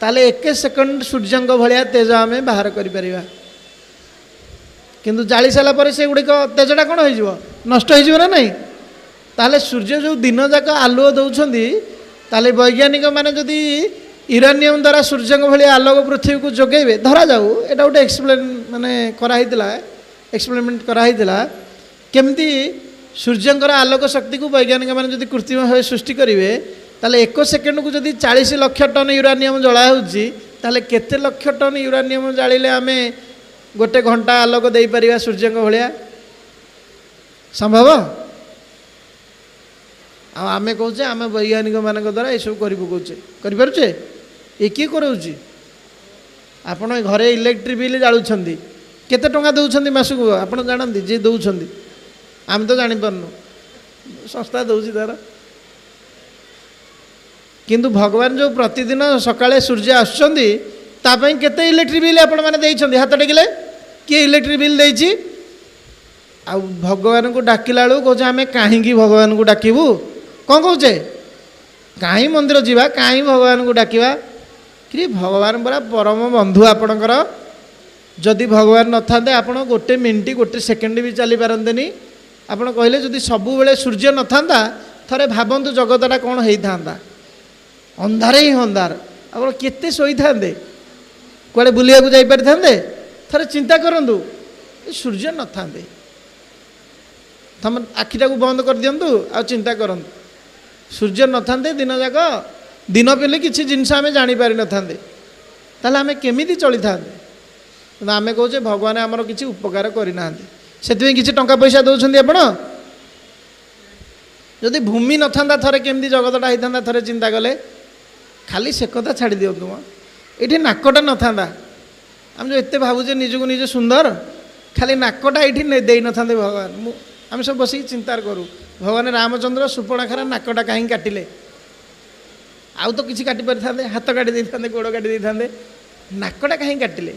ତାହେଲେ 1 ସେକେଣ୍ଡ ସୂର୍ଯ୍ୟଙ୍କ ଭଳିଆ ତେଜ ଆମେ ବାହାର କରିପାରିବା। କିନ୍ତୁ ଜାଳି ସାରିଲା ପରେ ସେଗୁଡ଼ିକ ତେଜଟା କ'ଣ ହୋଇଯିବ? ନଷ୍ଟ ହୋଇଯିବ ନା ନାହିଁ? ତାହେଲେ ସୂର୍ଯ୍ୟ ଯେଉଁ ଦିନ ଯାକ ଆଲୁଅ ଦେଉଛନ୍ତି, ତାହେଲେ ବୈଜ୍ଞାନିକମାନେ ଯଦି ୟୁରାନିୟମ୍ ଦ୍ୱାରା ସୂର୍ଯ୍ୟଙ୍କ ଭଳି ଆଲୋକ ପୃଥିବୀକୁ ଯୋଗାଇବେ, ଧରାଯାଉ ଏଇଟା ଗୋଟେ ଏକ୍ସପେରିମେଣ୍ଟ କରାହେଇଥିଲା କେମିତି ସୂର୍ଯ୍ୟଙ୍କର ଆଲୋକ ଶକ୍ତିକୁ ବୈଜ୍ଞାନିକମାନେ ଯଦି କୃତ୍ରିମ ଭାବେ ସୃଷ୍ଟି କରିବେ, ତାହେଲେ 1 ସେକେଣ୍ଡକୁ ଯଦି 40 ଲକ୍ଷ ଟନ୍ ୟୁରାନିୟମ୍ ଜଳା ହେଉଛି, ତାହେଲେ କେତେ ଲକ୍ଷ ଟନ୍ ୟୁରାନିୟମ୍ ଜାଳିଲେ ଆମେ 1 ଘଣ୍ଟା ଆଲୋକ ଦେଇପାରିବା ସୂର୍ଯ୍ୟଙ୍କ ଭଳିଆ? ସମ୍ଭବ? ଆଉ ଆମେ କହୁଛେ ଆମେ ବୈଜ୍ଞାନିକମାନଙ୍କ ଦ୍ୱାରା ଏସବୁ କରିପକାଉଛେ, କରିପାରୁଛେ? ଏ କିଏ କରାଉଛି? ଆପଣ ଘରେ ଇଲେକ୍ଟ୍ରିକ୍ ବିଲ୍ ଜାଳୁଛନ୍ତି, କେତେ ଟଙ୍କା ଦେଉଛନ୍ତି ମାସକୁ ଆପଣ ଜାଣନ୍ତି? ଯିଏ ଦେଉଛନ୍ତି, ଆମେ ତ ଜାଣିପାରୁନୁ, ସଂସ୍ଥା ଦେଉଛି ତା'ର। କିନ୍ତୁ ଭଗବାନ ଯେଉଁ ପ୍ରତିଦିନ ସକାଳେ ସୂର୍ଯ୍ୟ ଆସୁଛନ୍ତି, ତା ପାଇଁ କେତେ ଇଲେକ୍ଟ୍ରିକ୍ ବିଲ୍ ଆପଣମାନେ ଦେଇଛନ୍ତି? ହାତ ଟେକିଲେ। କିଏ ଇଲେକ୍ଟ୍ରିକ୍ ବିଲ୍ ଦେଇଛି? ଆଉ ଭଗବାନଙ୍କୁ ଡାକିଲା ବେଳକୁ କହୁଛେ ଆମେ କାହିଁକି ଭଗବାନଙ୍କୁ ଡାକିବୁ? କ'ଣ କହୁଛେ? କାହିଁ ମନ୍ଦିର ଯିବା, କାହିଁ ଭଗବାନଙ୍କୁ ଡାକିବା? କି ଭଗବାନ ପରା ପରମ ବନ୍ଧୁ ଆପଣଙ୍କର। ଯଦି ଭଗବାନ ନଥାନ୍ତେ ଆପଣ 1 ମିନିଟ୍ 1 ସେକେଣ୍ଡ ବି ଚାଲିପାରନ୍ତେନି। ଆପଣ କହିଲେ ଯଦି ସବୁବେଳେ ସୂର୍ଯ୍ୟ ନଥାନ୍ତା, ଥରେ ଭାବନ୍ତୁ ଜଗତଟା କ'ଣ ହେଇଥାନ୍ତା? ଅନ୍ଧାର ହିଁ ଅନ୍ଧାର। ଆପଣ କେତେ ଶୋଇଥାନ୍ତେ? କୁଆଡ଼େ ବୁଲିବାକୁ ଯାଇପାରିଥାନ୍ତେ? ଥରେ ଚିନ୍ତା କରନ୍ତୁ, ସୂର୍ଯ୍ୟ ନଥାନ୍ତେ। ତମ ଆଖିଟାକୁ ବନ୍ଦ କରିଦିଅନ୍ତୁ ଆଉ ଚିନ୍ତା କରନ୍ତୁ, ସୂର୍ଯ୍ୟ ନଥାନ୍ତେ ଦିନ ଯାକ, ଦିନ ପେଲେ କିଛି ଜିନିଷ ଆମେ ଜାଣିପାରିନଥାନ୍ତେ, ତାହେଲେ ଆମେ କେମିତି ଚଳିଥାନ୍ତେ? କିନ୍ତୁ ଆମେ କହୁଛେ ଭଗବାନ ଆମର କିଛି ଉପକାର କରିନାହାନ୍ତି, ସେଥିପାଇଁ କିଛି ଟଙ୍କା ପଇସା ଦେଉଛନ୍ତି ଆପଣ। ଯଦି ଭୂମି ନଥାନ୍ତା ଥରେ କେମିତି ଜଗତଟା ହେଇଥାନ୍ତା ଥରେ ଚିନ୍ତା କଲେ। ଖାଲି ସେ କଥା ଛାଡ଼ି ଦିଅନ୍ତୁ ମ, ଏଇଠି ନାକଟା ନଥାନ୍ତା, ଆମେ ଯେଉଁ ଏତେ ଭାବୁଛେ ନିଜକୁ ନିଜେ ସୁନ୍ଦର, ଖାଲି ନାକଟା ଏଇଠି ଦେଇନଥାନ୍ତେ ଭଗବାନ। ଆମେ ସବୁ ବସିକି ଚିନ୍ତା କରୁ, ଭଗବାନ ରାମଚନ୍ଦ୍ର ସୁପର୍ଣ୍ଣଖାର ନାକଟା କାହିଁକି କାଟିଲେ? ଆଉ ତ କିଛି କାଟି ପାରିଥାନ୍ତେ, ହାତ କାଟି ଦେଇଥାନ୍ତେ, ଗୋଡ଼ କାଟି ଦେଇଥାନ୍ତେ, ନାକଟା କାହିଁକି କାଟିଲେ?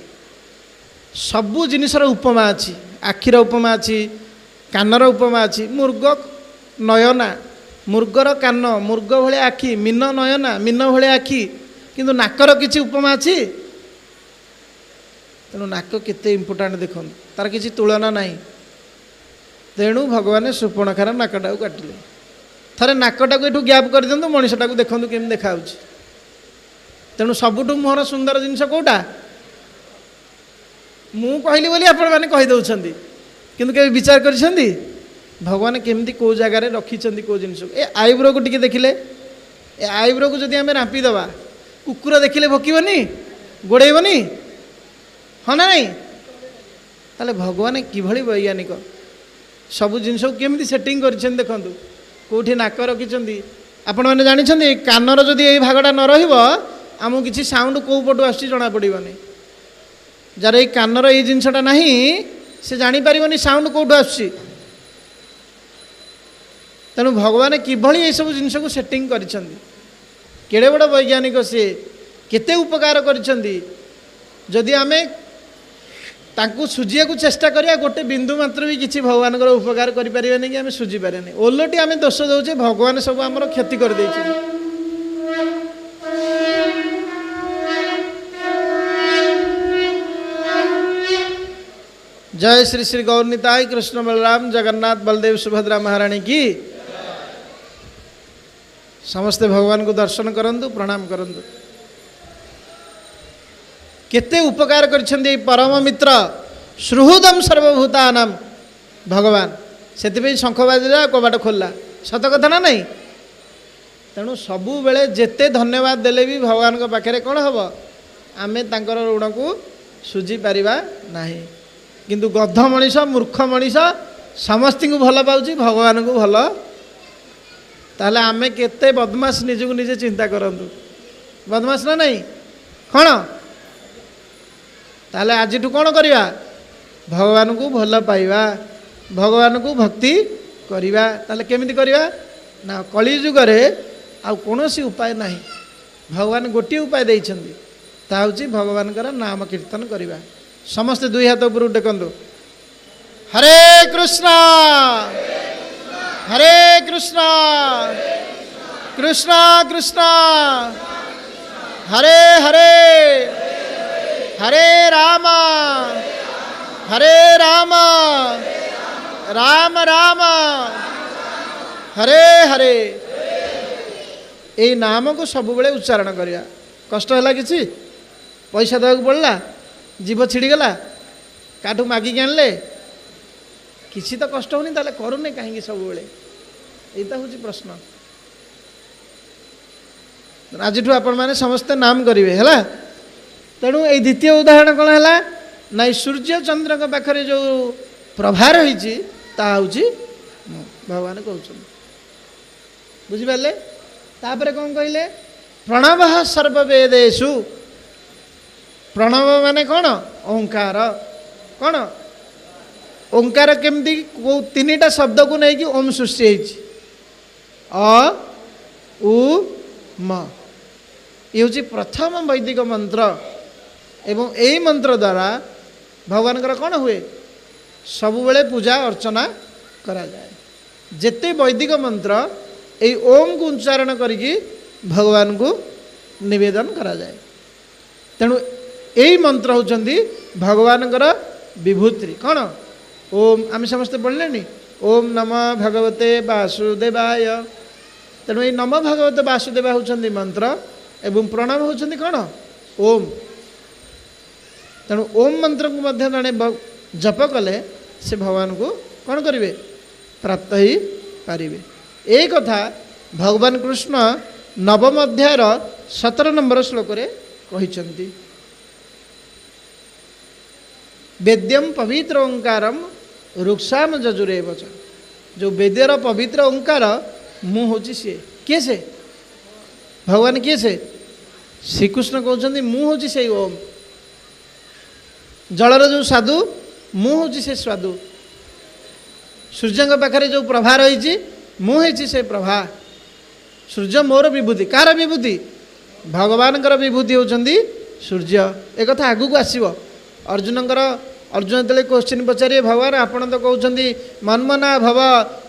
ସବୁ ଜିନିଷର ଉପମା ଅଛି, ଆଖିର ଉପମା ଅଛି, କାନର ଉପମା ଅଛି। ମୃଗ ନୟନା, ମୃଗର କାନ, ମୃଗ ଭଳିଆ ଆଖି, ମୀନ ନୟନା, ମୀନ ଭଳିଆ ଆଖି, କିନ୍ତୁ ନାକର କିଛି ଉପମା ଅଛି? ତେଣୁ ନାକ କେତେ ଇମ୍ପୋର୍ଟାଣ୍ଟ ଦେଖନ୍ତୁ, ତାର କିଛି ତୁଳନା ନାହିଁ। ତେଣୁ ଭଗବାନ ସୁପର୍ଣ୍ଣଖାର ନାକଟାକୁ କାଟିଲେ। ଥରେ ନାକଟାକୁ ଏଠୁ ଗ୍ୟାପ୍ କରିଦିଅନ୍ତୁ, ମଣିଷଟାକୁ ଦେଖନ୍ତୁ କେମିତି ଦେଖାହେଉଛି। ତେଣୁ ସବୁଠୁ ମୁହଁର ସୁନ୍ଦର ଜିନିଷ କେଉଁଟା? ମୁଁ କହିଲି ବୋଲି ଆପଣମାନେ କହିଦେଉଛନ୍ତି, କିନ୍ତୁ କେବେ ବିଚାର କରିଛନ୍ତି ଭଗବାନ କେମିତି କେଉଁ ଜାଗାରେ ରଖିଛନ୍ତି କେଉଁ ଜିନିଷକୁ? ଏ ଆଇବ୍ରୋକୁ ଟିକେ ଦେଖିଲେ, ଏ ଆଇବ୍ରୋକୁ ଯଦି ଆମେ ରାମ୍ପିଦେବା, କୁକୁର ଦେଖିଲେ ଭୋକିବନି, ଗୋଡ଼େଇବନି, ହଁ ନା ନାହିଁ? ତାହେଲେ ଭଗବାନ କିଭଳି ବୈଜ୍ଞାନିକ, ସବୁ ଜିନିଷକୁ କେମିତି ସେଟିଂ କରିଛନ୍ତି ଦେଖନ୍ତୁ। କେଉଁଠି ନାକ ରଖିଛନ୍ତି ଆପଣମାନେ ଜାଣିଛନ୍ତି? କାନର ଯଦି ଏଇ ଭାଗଟା ନ ରହିବ, ଆମକୁ କିଛି ସାଉଣ୍ଡ କେଉଁ ପଟୁ ଆସୁଛି ଜଣାପଡ଼ିବନି। ଯାହାର ଏଇ କାନର ଏଇ ଜିନିଷଟା ନାହିଁ, ସେ ଜାଣିପାରିବନି ସାଉଣ୍ଡ କେଉଁଠୁ ଆସୁଛି। ତେଣୁ ଭଗବାନ କିଭଳି ଏସବୁ ଜିନିଷକୁ ସେଟିଂ କରିଛନ୍ତି, କେଡ଼େ ବଡ଼ ବୈଜ୍ଞାନିକ ସିଏ, କେତେ ଉପକାର କରିଛନ୍ତି। ଯଦି ଆମେ ତାଙ୍କୁ ସୁଝିବାକୁ ଚେଷ୍ଟା କରିବା, 1 ବିନ୍ଦୁ ମାତ୍ର ବି କିଛି ଭଗବାନଙ୍କର ଉପକାର କରିପାରିବାନି କି ଆମେ ସୁଝିପାରିବାନି। ଓଲଟି ଆମେ ଦୋଷ ଦେଉଛେ ଭଗବାନ ସବୁ ଆମର କ୍ଷତି କରିଦେଇଛନ୍ତି। जय श्री श्री गौरनिताय कृष्ण बलराम जगन्नाथ बलदेव सुभद्रा महारानी की। समस्ते भगवान को दर्शन करंतु, प्रणाम करंतु। केते उपकार करछन्ति परम मित्र सुहृदम सर्वभूतानाम भगवान। सेतिपई शंख बाजिला, कबाट खोलला, सत कथा ना नहीं? तेणु सबु बेले जेते धन्यवाद देले भी भगवान को पाखरे कोन हबो? आमे तांकर ऋण को सुझी पारिबा नाही। किंतु गध मनीष, मूर्ख मनीष समस्ती को भल पाउची, भगवान को भल। ताहले आमे केते बदमाश निजको निजे चिंता करंतु। बदमाश ना नहीं कौन? ताहले आजिठु कौन करिया? भगवान को भल पाइबा, भगवान को भक्ति करिबा ताले केमिति करिबा ना कली जुगरे आ कोनोसी उपाय नाही भगवान गोटी उपाय देइछन्ती ता होची भगवान कर नाम कीर्तन करिबा समस्त दुई हाथ ऊपर टेकंदो हरे कृष्णा हरे कृष्णा कृष्णा कृष्णा हरे हरे हरे राम राम राम हरे हरे ये नाम को सब बेले उच्चारण करिया कष्ट है किसी पैसा देवाक पड़ला जीव छिड़गला काठू मागिक आनले किसी तो कष्ट होनी ताले करूने कहीं सब बेले यहाँ हूँ प्रश्न आज आपण मैंने समस्ते नाम करेंगे है तेणु ये द्वितीय उदाहरण कौन है ना सूर्य चंद्र के पाखे जो प्रभा रही भगवान कहते बुझिपारे तापर कौन कहले प्रणव सर्ववेदेषु प्रणव माने कौन ओंकार कौन ओंकार केमती तीन टा शब्द को लेकिन ओम सृष्टि अ उ म ये हूँ प्रथम वैदिक मंत्र एवं यही मंत्र द्वारा भगवान कौन हुए सबुबले पूजा अर्चना करा जाए जेते वैदिक मंत्र यही ओम को उच्चारण करिकी भगवान को निवेदन करा जाए तेणु यही मंत्र होचंदी भगवान विभूति कौन ओम आम समस्ते पढ़ले ओम नमः भगवते वासुदेवाय तेणु ये नमः भगवते वासुदेव होचंदी मंत्र एवं प्रणव होचंदी कौन ओम तेणु ओम मंत्र को मध्य जड़े जप कले से भगवान को कौन करेंगे प्राप्त ही पारे एक कथा भगवान कृष्ण नवम अध्यायर 17 नंबर श्लोक कहते वेद्यम पवित्र ओंकारम रुक्षाम जजुरेव च जो वेद्यर पवित्र ओंकार मु हूँ सी किए से भगवान किए से श्रीकृष्ण कहते मु हूँ से ओम जलर जो साधु मु हूँ से साधु सूर्य पाखे जो प्रभा रही मुझे से प्रभा सूर्य मोर विभूति कार विभूति भगवान विभूति होती सूर्य एक कथा आगू को आसव अर्जुन जो क्वेश्चन पचारे भगवान आपण तो कहते मन्मना भव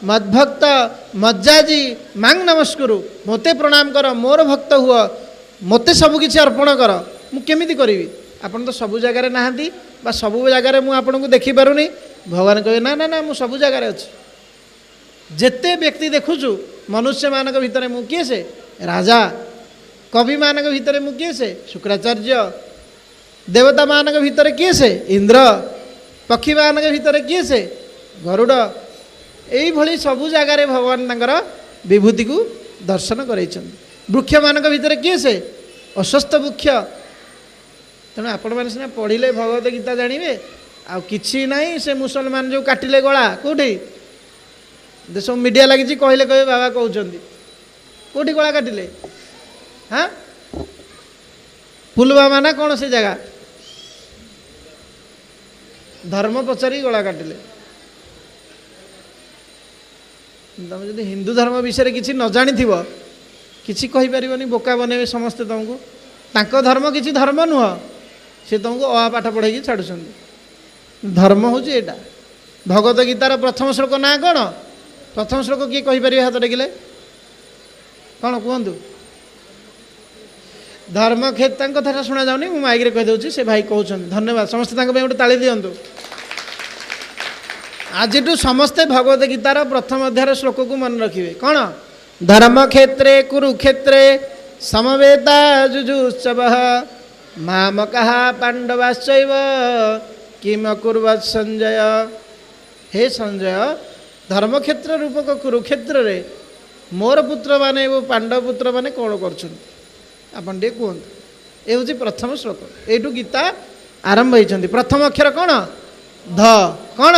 मद्भक्त मज्जाजी मांग नमस्कुरु मते प्रणाम कर मोर भक्त हुआ मते सबकि अर्पण कर मुझे करी आपन तो सबू जगार नहांती बा सबू जगार मुझे आपन को देखी पारुनी भगवान कहे ना ना ना मु सबू जगार अच्छी जेते व्यक्ति देखुचु मनुष्य मानक भितर मु किए से राजा कवि मानक भितर मु किए से शुक्राचार्य देवता मानक भितर किए से इंद्र पक्षी मानक भितर किए से गरुड़ यही भली सबू जगार भगवान तांकर विभूति को दर्शन कराइछन वृक्ष मानक भितर किए से अस्वस्थ वृक्ष तेणु आपण मैंने सीना पढ़ले भगवत गीता जानवे आ किछि नहीं से मुसलमान जो काटिले गला कौटी देश मीडिया लगी कहले कहे बाबा कहते कौटी गला काटिले हाँ पुलवामा ना कौन से जगह धर्म पचारि गला काटिले तुम जब हिंदू धर्म विषय किसी न जानी किसी कहीपर बोका बनइबे समस्ते तुमको तांको धर्म किसी धर्म नुह सी तुमको अ पाठ पढ़े छाड़ुं धर्म हूँ यहाँ भगवत गीतार प्रथम श्लोक ना कौन प्रथम श्लोक किए कहीपर हाथ टेकिले कौन कहतु धर्म क्षेत्र कथा शुणा जाऊनी मु माइक कहीदे से भाई कहते धन्यवाद समस्ते गोटे ताली दिंतु आज समस्ते भगवत गीतार प्रथम अध्याय श्लोक को मन रखिए कौन धर्म क्षेत्रे कुरुक्षेत्रे समवेता जुजुत्सव मामकः पांडवाश्चैव किम कुर्वत् संजय हे संजय धर्म क्षेत्र रूपक कुरुक्षेत्र रे मोर पुत्र माने वो पांडव पुत्र माने कौन करछन टे कहते ये हूँ प्रथम श्लोक यू गीता आरंभ होती प्रथम अक्षर कौन ध कौन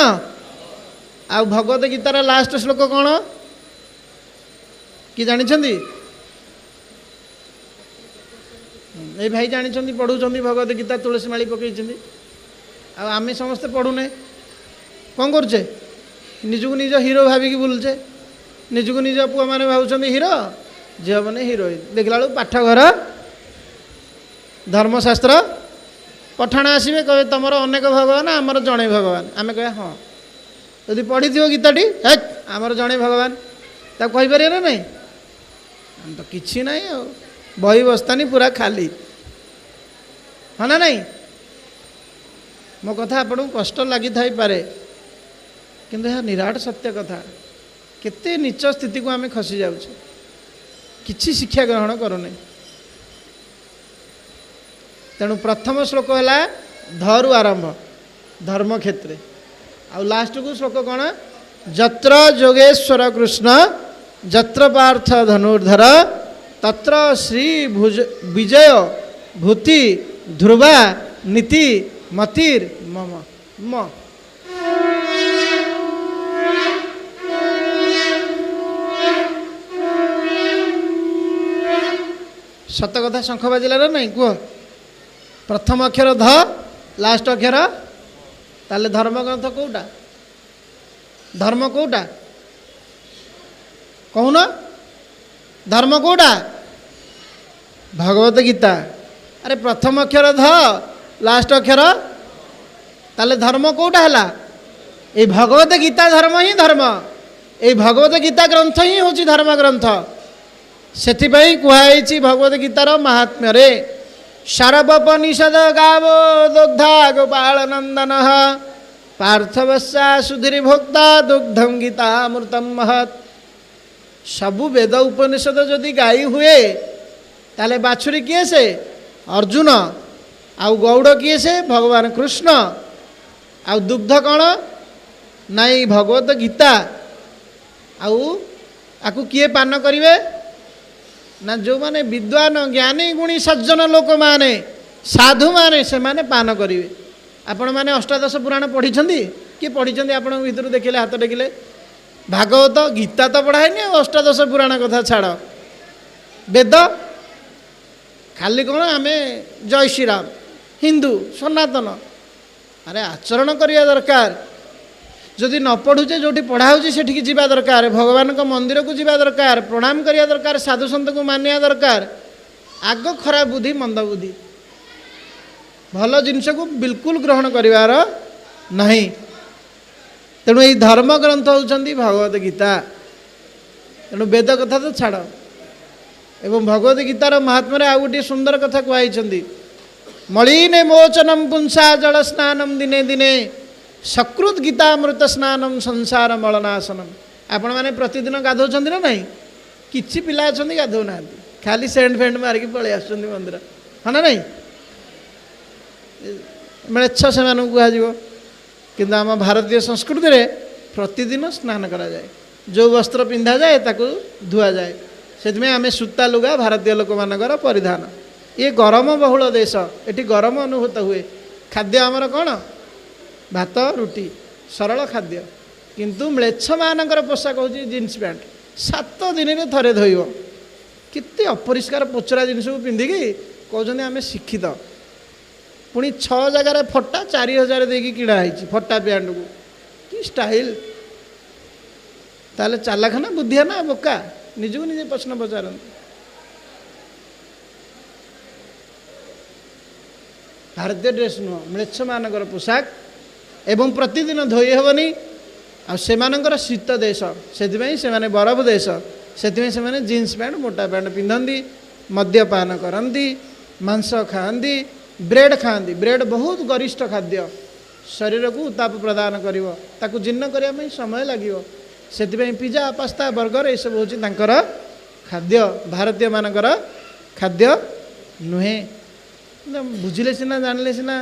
आ भगवत गीतार लास्ट श्लोक कौन कि जानी ये भाई जानी पढ़ुं भगवत गीता तुलसी माली पकई आम समस्ते पढ़ुने कौन करुचे निजको निज हीरो भाविकी बुलुचे निजको निज पुआ मैंने भावुं हीरो झील मैंने हिरोइन देखला बेलू पाठ घर धर्मशास्त्र पठाण आसवे कहे तुमर अनेक भगवान आमर जड़े भगवान आम कह हाँ यदि पढ़ी थो गीतटी हे आमर जड़े भगवान ताक कहीपर ना नहीं आम तो किसी ना बही बस्तानी पूरा खाली हाँ ना नहीं मो कथा आपको कष्ट लगी थाई पारे किंतु यह निराट सत्य कथा केते नीच स्थिति को आम खसी जाऊँ किसी शिक्षा ग्रहण करूनी तेणु प्रथम श्लोक है धरु आरंभ धर्म क्षेत्र आ लास्ट को श्लोक कौन जत्र जोगेश्वर कृष्ण जत्र पार्थ धनुर्धर तत्र श्री भुज विजय भूति ध्रुवा नीति मतिर मम म सत कथा शंख बाजिला नहीं कह प्रथम अक्षर ध लास्ट अक्षर ताले धर्मग्रंथ कौटा धर्म कौटा कहून धर्म कौटा भगवत गीता अरे प्रथम अक्षर ध लास्ट अक्षर ताले धर्म कौटा है ये भगवत गीता धर्म ही धर्म ये भगवत गीता ग्रंथ ही हूँ धर्म ग्रंथ से कहुई भगवत गीतार महात्म्य रे शरपनिषद गावो दुग्धा गोपाल नंदन पार्थवस्या सुधीर भोक्ता दुग्धम गीतामृतम महत् सबु वेद उपनिषद जदि गाई हुए ताले बाछुरी किए से अर्जुन आउ गौड़ किए से भगवान कृष्ण आउ दुग्ध कौन नाई भगवत गीता आउ आकु किए पान करिवे ना जो माने विद्वान ज्ञानी गुणी सज्जन लोक माने साधु माने से माने पान करिवे आपण माने अष्टादश पुराण पढ़ी किए पढ़ी आपण भीतर देखिले हाथ टेकिले भागवत गीता तो पढ़ाएनि अष्टादश पुराण कथा छाड़ वेद खाली कौन आम जय श्रीराम हिंदू सनातन अरे आचरण करवा दरकार जदि न पढ़ुचे जो पढ़ा से जावा दरकार भगवान को मंदिर को जावा दरकार प्रणाम करवा दरकार साधु सन्त को मानिया दरकार आग खराब बुद्धि मंद बुद्धि भल जिनस को बिल्कुल ग्रहण करिवार नहीं तेणु ये धर्म ग्रंथ होउछंती भगवत गीता तेणु वेद कथा तो छाड़ एवं भगवत गीतार महात्म्य आउ गोटे सुंदर कथा कहते मलिने मोचनम पुंसा जल स्नानम दिने दिने सकृत गीतामृत स्नानम संसार मलनाशनम आपण मैंने प्रतिदिन गाधौं ना नहीं किसी पिला अच्छा गाधौ ना खाली सेंट फेंट मारिकी पलि आस मंदिर हाँ ना नहीं मेछ से कह कि आम भारतीय संस्कृति रे प्रतिदिन स्नान करा जाए जो वस्त्र पिंधा जाए ताकू धुआ जाए से आम सूता लुगा भारतीय लोक मानकर परिधान ये गरम बहुल देश ये गरम अनुभूत हुए खाद्य आमर कौन भात रुटी सरल खाद्य किंतु म्लेच्छ मानकर पोशाक हूँ जीन्स पैंट 7 दिन में थरे धोइब केते अपरिष्कार पोचरा जिनस को पिंधिकी कहते आम शिक्षित पुणी 6 जगार फटा 4000 देकी किणा फटा पैंट को कि स्टाइल ताले चालाखाना बुद्धिया ना बोका निजको निजे प्रश्न पचारती भारतीय ड्रेस नुह म्लेच्छ मानकर पोशाक एवं प्रतिदिन धोई हेबनी आर शीत देश से बरफ देश से जीन्स पैंट मोटा पैंट पिंधती मद्यपान करती मांस खाती ब्रेड खाती ब्रेड बहुत गरिष्ठ खाद्य शरीर को उत्ताप प्रदान कर जीर्ण करने समय लगे से पिज्जा पास्ता बर्गर ये सब हूँ खाद्य भारतीय मानकर खाद्य नुहे बुझिले सिना जानले सिना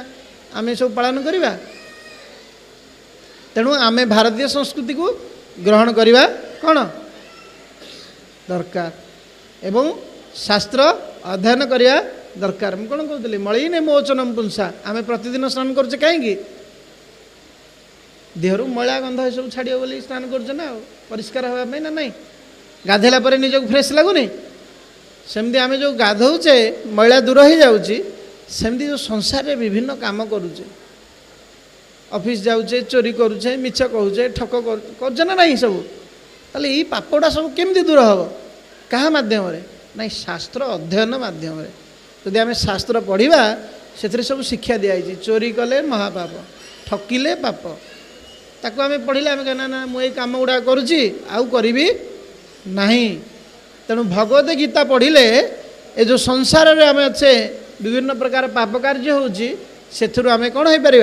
आम सब पालन करवा तेणु आम भारतीय संस्कृति को ग्रहण करवा कौन दरकार एवं शास्त्र अध्ययन करवा दरकार मुझे कौन कहते मलिने मोचनम पुंसा आम प्रतिदिन स्नान करचे कहीं देहरु मैला गंध सब छाड़ बोली स्नान करचे ना परिष्कार हाँपाई ना नहीं गाधेला पर निजक फ्रेश लगुनि सेमती आम जो गाधौचे मैला दूर हो जाऊँगी सेमती जो संसार में विभिन्न काम करुचे ऑफिस जाऊे चोरी करुचे मिछ कहूचे ठक कर ना नहीं सब ताले ये पापटा सब केमती दूर हम क्या मध्यम ना शास्त्र अध्ययन मध्यम जदि आम शास्त्र पढ़ा से सब शिक्षा दिखाई चोरी कले महापाप ठकिले पाप ताको आम पढ़ले आम कहना ना मुझे कम गुड़ा करुच्ची आउ करी नहीं तेणु भगवत गीता पढ़ले ये जो संसार रे आम अच्छे विभिन्न प्रकार पाप कार्य होथुर आम कौन हो पार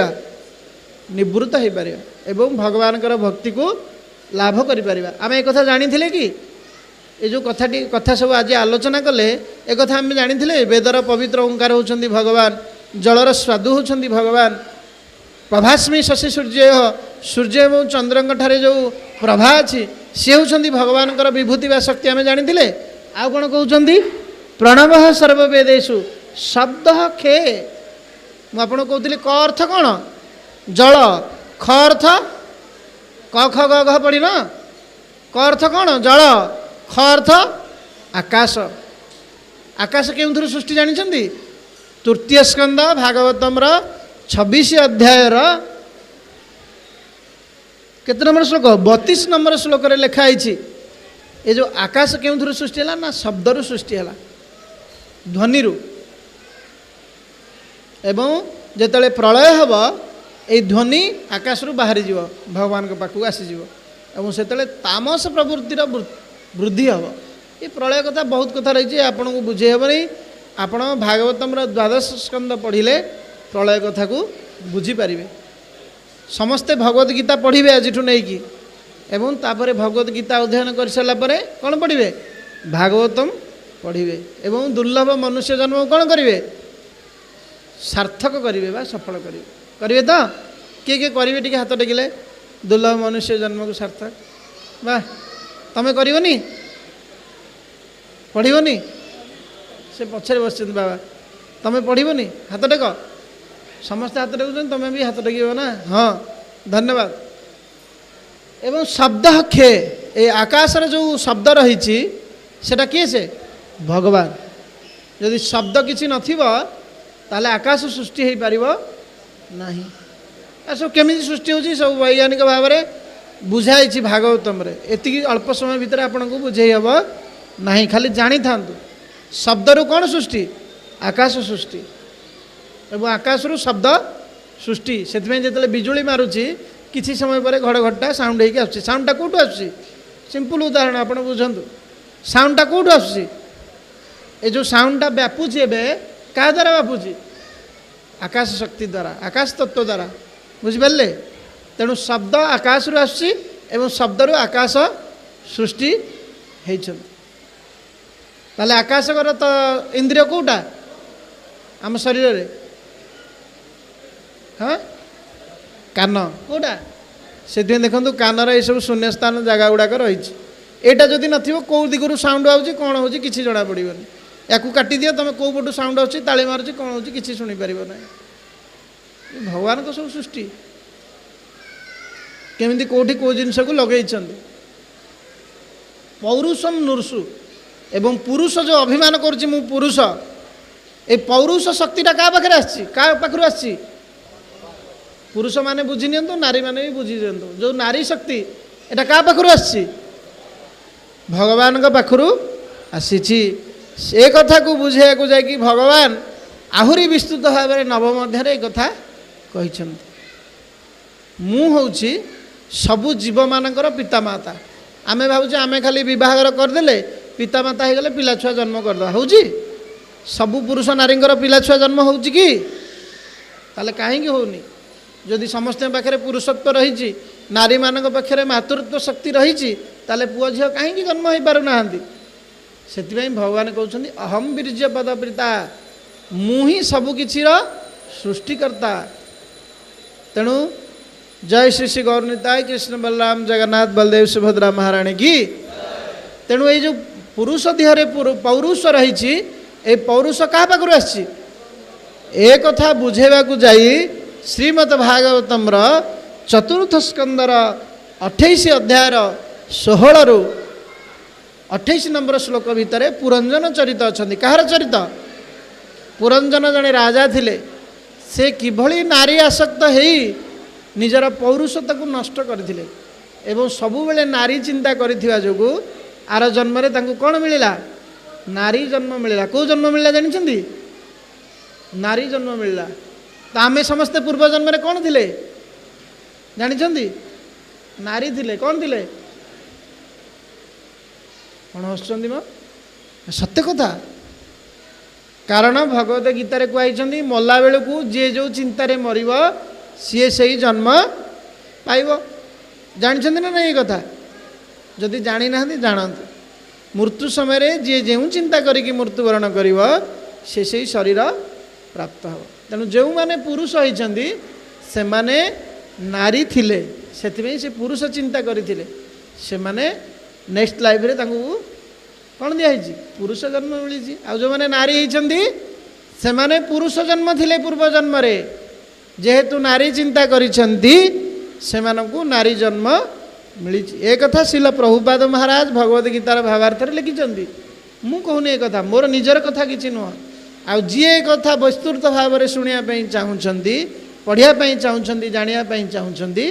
निवृत्त हो पार एवं भगवान भक्ति को लाभ करें आम एक कथा जानी कि ये जो कथा सब आज आलोचना कले एक कथा आम जानी वेदर पवित्र ओंकार होती भगवान जलर स्वादु होती भगवान प्रभास्मी शशि सूर्य सूर्य और चंद्र ठारे जो प्रभा अच्छी सी होती भगवान विभूति व शक्ति आम जानी आउ कौन कहते प्रणव सर्ववेदेशु शब्द खे मुझे कहती क अर्थ कौन जल ख अर्थ क ख ग घ पढ़ी न क अर्थ कौन जल ख अर्थ आकाश आकाश क्यों सृष्टि जानी तृतीय स्कंद भागवतम 26 अध्याय केते नंबर श्लोक 32 नंबर श्लोक रे लिखाई ये जो आकाश क्यों सृष्टि है ना शब्द सृष्टि है ध्वनि एवं जिते प्रलय हम ये ध्वनि आकाश रू बाहरी जीव भगवान के पाखक आसीज और से तामस प्रवृत्तिर वृद्धि हम ये प्रलय कथा बहुत कथा रही आपन को बुझे हम नहीं आपण भागवतम द्वादश स्कंद पढ़ले प्रलय कथा को बुझीपारे समस्ते भगवत गीता पढ़े आज नहीं कि एवं तापर भगवत गीता अध्ययन कर सारापर कौन पढ़े भागवतम पढ़े एवं दुर्लभ मनुष्य जन्म कौन करेंगे सार्थक करेंगे सफल करेंगे तो किए किए करेंगे टी हाथ टेकिले दुर्लभ मनुष्य जन्म को सार्थक वाह तमें करनी पढ़नी से पछरे बस बाबा तमें पढ़नी हाथ टेक समस्ते हाथ टेकुन तुम्हें भी हाथ टेक ना हाँ धन्यवाद एवं शब्द खे ये आकाश जो शब्द रही सेटा किए से भगवान यदि शब्द किसी नाले आकाश सृष्टि हो पार नहीं सब केमी सृष्टि होची सब वैज्ञानिक भाव में बुझाई भागवतम एति अल्प समय भितर आपन को बुझे हम ना खाली जानी था शब्द रू कौन सृष्टि आकाश सृष्टि एवं आकाश रू शब्द सृष्टि से जो बिजुली मारुची किसी समय पर घड़घटा साउंड होगी आस साउंडटा कौटू आस सिंपल उदाहरण आप बुझु साउंडटा कौटू आस जो साउंडटा व्यापुची एवं क्या द्वारा व्यापुची आकाश शक्ति द्वारा आकाश तत्व द्वारा बुझिपारे तेणु शब्द आकाश रू आस शब्द रू आकाश सृष्टि होते आकाशकर तो इंद्रिय कौटा आम शरीर रे हाँ कान कौटा से देखो कानर ये सब शून्य स्थान जगह गुड़ाक रही यहाँ जदि नथिबो कौ दिगरू साउंड आउची कौन होची किसी जना पड़ोनी या काटी दियो तुम कौ पटू साउंड आउची ताली मारुची कौन होची किसी शुणी पार ना भगवान को सब सृष्टि केमिति कोठी को जिनस को लगे पौरुषम नृषु एवं पुरुष जो अभिमान करुच्ची मु पुरुष ए पौरुष शक्तिटा क्या पाखे आसी क्या पाखु आसी पुरुष माने बुझी नियंतु नारी माने भी बुझी दियंतु जो नारी शक्ति एटा क्या पाखु आसी भगवान का पाखु आसी से कथा को बुझे को जाकि भगवान आहुरी विस्तृत भाव में नवम अध्याय कथा कही मु हूँ सबु जीव मानकर पितामाता आमे भावुचे आमे खाली विवाहर करदेले पितामाता हो गले पिला छुआ जन्म करदे हूँ सबु पुरुष नारी पिला छुआ जन्म हो ताले कहीं होनी जदि समस्त पाखे पुरुषत्व रही नारी मान पाखे मातृत्व शक्ति रही ताले पुओ झील कहीं जन्म हो पार ना से भगवान कहते अहम वीर्य पदप्रीता मुही सबकि सृष्टिकर्ता तेणु जय श्री श्री गौरनीताय कृष्ण बलराम जगन्नाथ बलदेव सुभद्रा महाराणी की तेणु ये जो पुरुष देहरे पौरुष रही पौरुष क्या पाखु आसी एक कथा बुझेवा जाई श्रीमद् भागवतम चतुर्थ स्कंदर 28 अध्याय 16 रु 28 नंबर श्लोक भितर पुरंजन चरित अच्छा कहार चरित पुरंजन जड़े राजा थिले से किभली नारी आसक्त है ନିଜର ପୌରୁଷତାକୁ ନଷ୍ଟ କରିଥିଲେ ଏବଂ ସବୁବେଳେ ନାରୀ ଚିନ୍ତା କରିଥିବା ଯୋଗୁଁ ଆର ଜନ୍ମରେ ତାଙ୍କୁ କ'ଣ ମିଳିଲା? ନାରୀ ଜନ୍ମ ମିଳିଲା। କେଉଁ ଜନ୍ମ ମିଳିଲା ଜାଣିଛନ୍ତି? ନାରୀ ଜନ୍ମ ମିଳିଲା। ତ ଆମେ ସମସ୍ତେ ପୂର୍ବ ଜନ୍ମରେ କ'ଣ ଥିଲେ ଜାଣିଛନ୍ତି? ନାରୀ ଥିଲେ। କ'ଣ ଥିଲେ? କ'ଣ ହସୁଛନ୍ତି ମ? ସତ୍ୟ କଥା। କାରଣ ଭଗବତ ଗୀତାରେ କୁହାଯାଇଛନ୍ତି ମଲା ବେଳକୁ ଯିଏ ଯେଉଁ ଚିନ୍ତାରେ ମରିବ ସିଏ ସେଇ ଜନ୍ମ ପାଇବ। ଜାଣିଛନ୍ତି ନା ନାହିଁ ଏ କଥା? ଯଦି ଜାଣିନାହାନ୍ତି ଜାଣନ୍ତୁ। ମୃତ୍ୟୁ ସମୟରେ ଯିଏ ଯେଉଁ ଚିନ୍ତା କରିକି ମୃତ୍ୟୁବରଣ କରିବ ସେ ସେଇ ଶରୀର ପ୍ରାପ୍ତ ହେବ। ତେଣୁ ଯେଉଁମାନେ ପୁରୁଷ ହୋଇଛନ୍ତି ସେମାନେ ନାରୀ ଥିଲେ, ସେଥିପାଇଁ ସେ ପୁରୁଷ ଚିନ୍ତା କରିଥିଲେ। ସେମାନେ ନେକ୍ସଟ ଲାଇଫରେ ତାଙ୍କୁ କ'ଣ ଦିଆହେଇଛି? ପୁରୁଷ ଜନ୍ମ ମିଳିଛି। ଆଉ ଯେଉଁମାନେ ନାରୀ ହେଇଛନ୍ତି ସେମାନେ ପୁରୁଷ ଜନ୍ମ ଥିଲେ ପୂର୍ବ ଜନ୍ମରେ, ଯେହେତୁ ନାରୀ ଚିନ୍ତା କରିଛନ୍ତି ସେମାନଙ୍କୁ ନାରୀ ଜନ୍ମ ମିଳିଛି। ଏ କଥା ଶିଲ ପ୍ରଭୁପାଦ ମହାରାଜ ଭଗବତ ଗୀତାର ଭାବାର୍ଥରେ ଲେଖିଛନ୍ତି। ମୁଁ କହୁନି ଏ କଥା, ମୋର ନିଜର କଥା କିଛି ନୁହଁ। ଆଉ ଯିଏ ଏ କଥା ବିସ୍ତୃତ ଭାବରେ ଶୁଣିବା ପାଇଁ ଚାହୁଁଛନ୍ତି, ପଢ଼ିବା ପାଇଁ ଚାହୁଁଛନ୍ତି, ଜାଣିବା ପାଇଁ ଚାହୁଁଛନ୍ତି,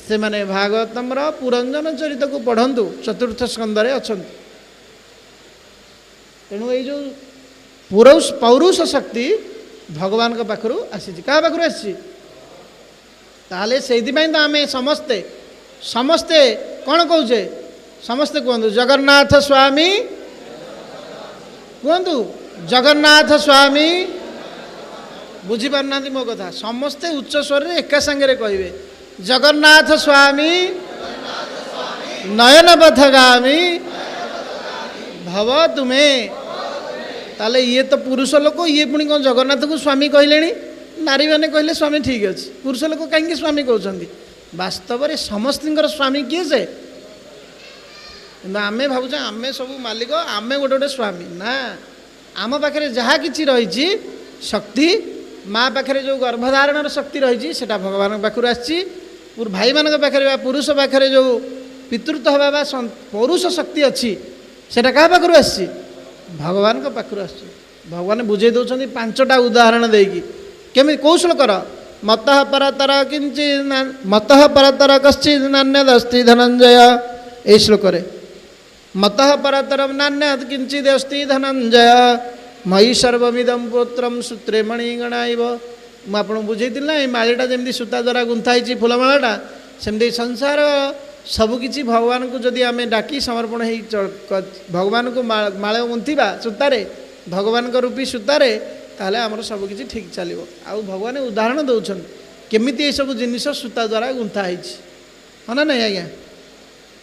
ସେମାନେ ଭାଗବତମର ପୁରଞ୍ଜନ ଚରିତକୁ ପଢ଼ନ୍ତୁ, ଚତୁର୍ଥ ସ୍କନ୍ଧରେ ଅଛନ୍ତି। ତେଣୁ ଏଇ ଯେଉଁ ପୌରୁଷ ଶକ୍ତି ଭଗବାନଙ୍କ ପାଖରୁ ଆସିଛି। କାହା ପାଖରୁ ଆସିଛି? ତାହେଲେ ସେଇଥିପାଇଁ ତ ଆମେ ସମସ୍ତେ କ'ଣ କହୁଛେ? ସମସ୍ତେ କୁହନ୍ତୁ ଜଗନ୍ନାଥ ସ୍ୱାମୀ, କୁହନ୍ତୁ ଜଗନ୍ନାଥ ସ୍ୱାମୀ। ବୁଝିପାରୁନାହାନ୍ତି ମୋ କଥା? ସମସ୍ତେ ଉଚ୍ଚ ସ୍ୱରରେ ଏକା ସାଙ୍ଗରେ କହିବେ ଜଗନ୍ନାଥ ସ୍ୱାମୀ ନୟନ ପଥଗାମୀ ଭବ ତୁମେ। ତାହେଲେ ଇଏ ତ ପୁରୁଷ ଲୋକ, ଇଏ ପୁଣି କ'ଣ ଜଗନ୍ନାଥକୁ ସ୍ୱାମୀ କହିଲେଣି? ନାରୀମାନେ କହିଲେ ସ୍ୱାମୀ ଠିକ୍ ଅଛି, ପୁରୁଷ ଲୋକ କାହିଁକି ସ୍ୱାମୀ କହୁଛନ୍ତି? ବାସ୍ତବରେ ସମସ୍ତଙ୍କର ସ୍ୱାମୀ କିଏ ସେ? କିନ୍ତୁ ଆମେ ଭାବୁଛେ ଆମେ ସବୁ ମାଲିକ, ଆମେ ଗୋଟେ ଗୋଟେ ସ୍ୱାମୀ। ନା, ଆମ ପାଖରେ ଯାହା କିଛି ରହିଛି ଶକ୍ତି, ମା ପାଖରେ ଯେଉଁ ଗର୍ଭଧାରଣର ଶକ୍ତି ରହିଛି ସେଟା ଭଗବାନଙ୍କ ପାଖରୁ ଆସିଛି। ଭାଇମାନଙ୍କ ପାଖରେ ବା ପୁରୁଷ ପାଖରେ ଯେଉଁ ପିତୃତ୍ୱ ହେବା ବା ପୌରୁଷ ଶକ୍ତି ଅଛି ସେଟା କାହା ପାଖରୁ ଆସିଛି? ଭଗବାନଙ୍କ ପାଖରୁ ଆସିଛି। ଭଗବାନ ବୁଝେଇ ଦେଉଛନ୍ତି 5ଟା ଉଦାହରଣ ଦେଇକି। କେମିତି? କେଉଁ ଶ୍ଲୋକର? ମତଃ ପରତର କଶ୍ଚିତ୍ ନାନ୍ୟଦସ୍ତି ଧନଞ୍ଜୟ। ଏଇ ଶ୍ଲୋକରେ ମତଃ ପରତର ନାନ୍ୟତ୍ କିଞ୍ଚିଦ୍ ଅସ୍ତି ଧନଞ୍ଜୟ ମୟି ସର୍ବମିଦଂ ପୁତ୍ରಂ ସୂତ୍ରେ ମଣିଗଣାଇବ। ମୁଁ ଆପଣଙ୍କୁ ବୁଝେଇଥିଲି ନା, ଏଇ ମାଳିଟା ଯେମିତି ସୂତା ଦ୍ୱାରା ଗୁନ୍ଥା ହେଇଛି ଫୁଲମାଳାଟା, ସେମିତି ସଂସାର ସବୁକିଛି ଭଗବାନଙ୍କୁ ଯଦି ଆମେ ଡାକି ସମର୍ପଣ ହେଇ ଭଗବାନଙ୍କୁ ମାଳ ଗୁନ୍ଥିବା ସୂତାରେ, ଭଗବାନଙ୍କ ରୂପୀ ସୂତାରେ, ତାହେଲେ ଆମର ସବୁକିଛି ଠିକ୍ ଚାଲିବ। ଆଉ ଭଗବାନ ଉଦାହରଣ ଦେଉଛନ୍ତି କେମିତି ଏସବୁ ଜିନିଷ ସୂତା ଦ୍ୱାରା ଗୁନ୍ଥା ହେଇଛି। ହଁ ନା ନାହିଁ ଆଜ୍ଞା?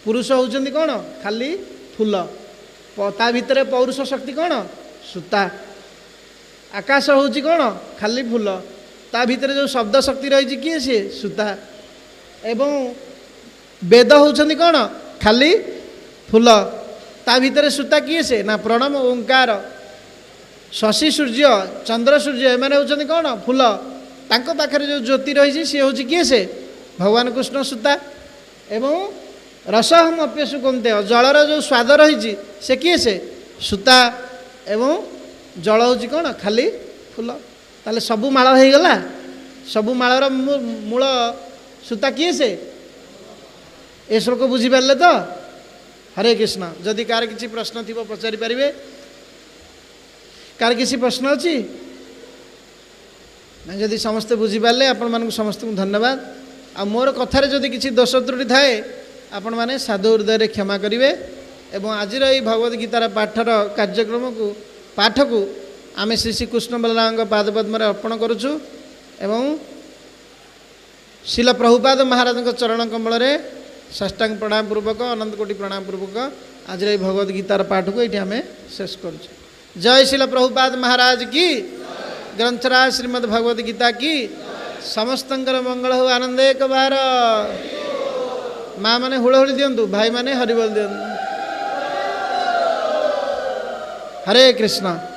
ପୁରୁଷ ହେଉଛନ୍ତି କ'ଣ? ଖାଲି ଫୁଲ। ତା ଭିତରେ ପୌରୁଷ ଶକ୍ତି କ'ଣ? ସୂତା। ଆକାଶ ହେଉଛି କ'ଣ? ଖାଲି ଫୁଲ। ତା ଭିତରେ ଯେଉଁ ଶବ୍ଦ ଶକ୍ତି ରହିଛି କିଏ? ସିଏ ସୂତା। ଏବଂ ବେଦ ହେଉଛନ୍ତି କ'ଣ? ଖାଲି ଫୁଲ। ତା ଭିତରେ ସୂତା କିଏ? ସେ ନା ପ୍ରଣବ ଓଙ୍କାର। ଶଶୀ ସୂର୍ଯ୍ୟ, ଚନ୍ଦ୍ର ସୂର୍ଯ୍ୟ, ଏମାନେ ହେଉଛନ୍ତି କ'ଣ? ଫୁଲ। ତାଙ୍କ ପାଖରେ ଯେଉଁ ଜ୍ୟୋତି ରହିଛି ସିଏ ହେଉଛି କିଏ? ସେ ଭଗବାନ କୃଷ୍ଣ ସୂତା। ଏବଂ ରସହମ ଅପ୍ୟସୁ କୌନ୍ତେୟ, ଜଳର ଯେଉଁ ସ୍ୱାଦ ରହିଛି ସେ କିଏ? ସେ ସୂତା। ଏବଂ ଜଳ ହେଉଛି କ'ଣ? ଖାଲି ଫୁଲ। ତାହେଲେ ସବୁ ମାଳ ହେଇଗଲା। ସବୁ ମାଳର ମୂଳ ସୂତା କିଏ? ସେ। ଏ ଶ୍ଲୋକ ବୁଝିପାରିଲେ ତ? ହରେ କୃଷ୍ଣ। ଯଦି କାହାର କିଛି ପ୍ରଶ୍ନ ଥିବ ପଚାରି ପାରିବେ। କାହାର କିଛି ପ୍ରଶ୍ନ ଅଛି ନା? ଯଦି ସମସ୍ତେ ବୁଝିପାରିଲେ ଆପଣମାନଙ୍କୁ ସମସ୍ତଙ୍କୁ ଧନ୍ୟବାଦ। ଆଉ ମୋର କଥାରେ ଯଦି କିଛି ଦୋଷ ତ୍ରୁଟି ଥାଏ ଆପଣମାନେ ସାଧୁ ହୃଦୟରେ କ୍ଷମା କରିବେ। ଏବଂ ଆଜିର ଏହି ଭଗବତ ଗୀତାର ପାଠକୁ ଆମେ ଶ୍ରୀ ଶ୍ରୀକୃଷ୍ଣ ବଳରାମଙ୍କ ପାଦପଦ୍ମରେ ଅର୍ପଣ କରୁଛୁ ଏବଂ ଶିଲ ପ୍ରଭୁପାଦ ମହାରାଜଙ୍କ ଚରଣ କମଳରେ ସାଷ୍ଟାଙ୍ଗ ପ୍ରଣାମ ପୂର୍ବକ, ଅନନ୍ତ କୋଟି ପ୍ରଣାମ ପୂର୍ବକ ଆଜିର ଏହି ଭଗବତ ଗୀତାର ପାଠକୁ ଏଇଠି ଆମେ ଶେଷ କରୁଛୁ। ଜୟ ଶିଲ ପ୍ରଭୁପାଦ ମହାରାଜ କି, ଗ୍ରନ୍ଥରାଜ ଶ୍ରୀମଦ ଭଗବତ ଗୀତା କି। ସମସ୍ତଙ୍କର ମଙ୍ଗଳ ହେଉ। ଆନନ୍ଦ ଏକ ବାର। ମା ମାନେ ହୁଳହୁଳି ଦିଅନ୍ତୁ, ଭାଇମାନେ ହରିବୋଲ ଦିଅନ୍ତୁ। ହରେ କୃଷ୍ଣ।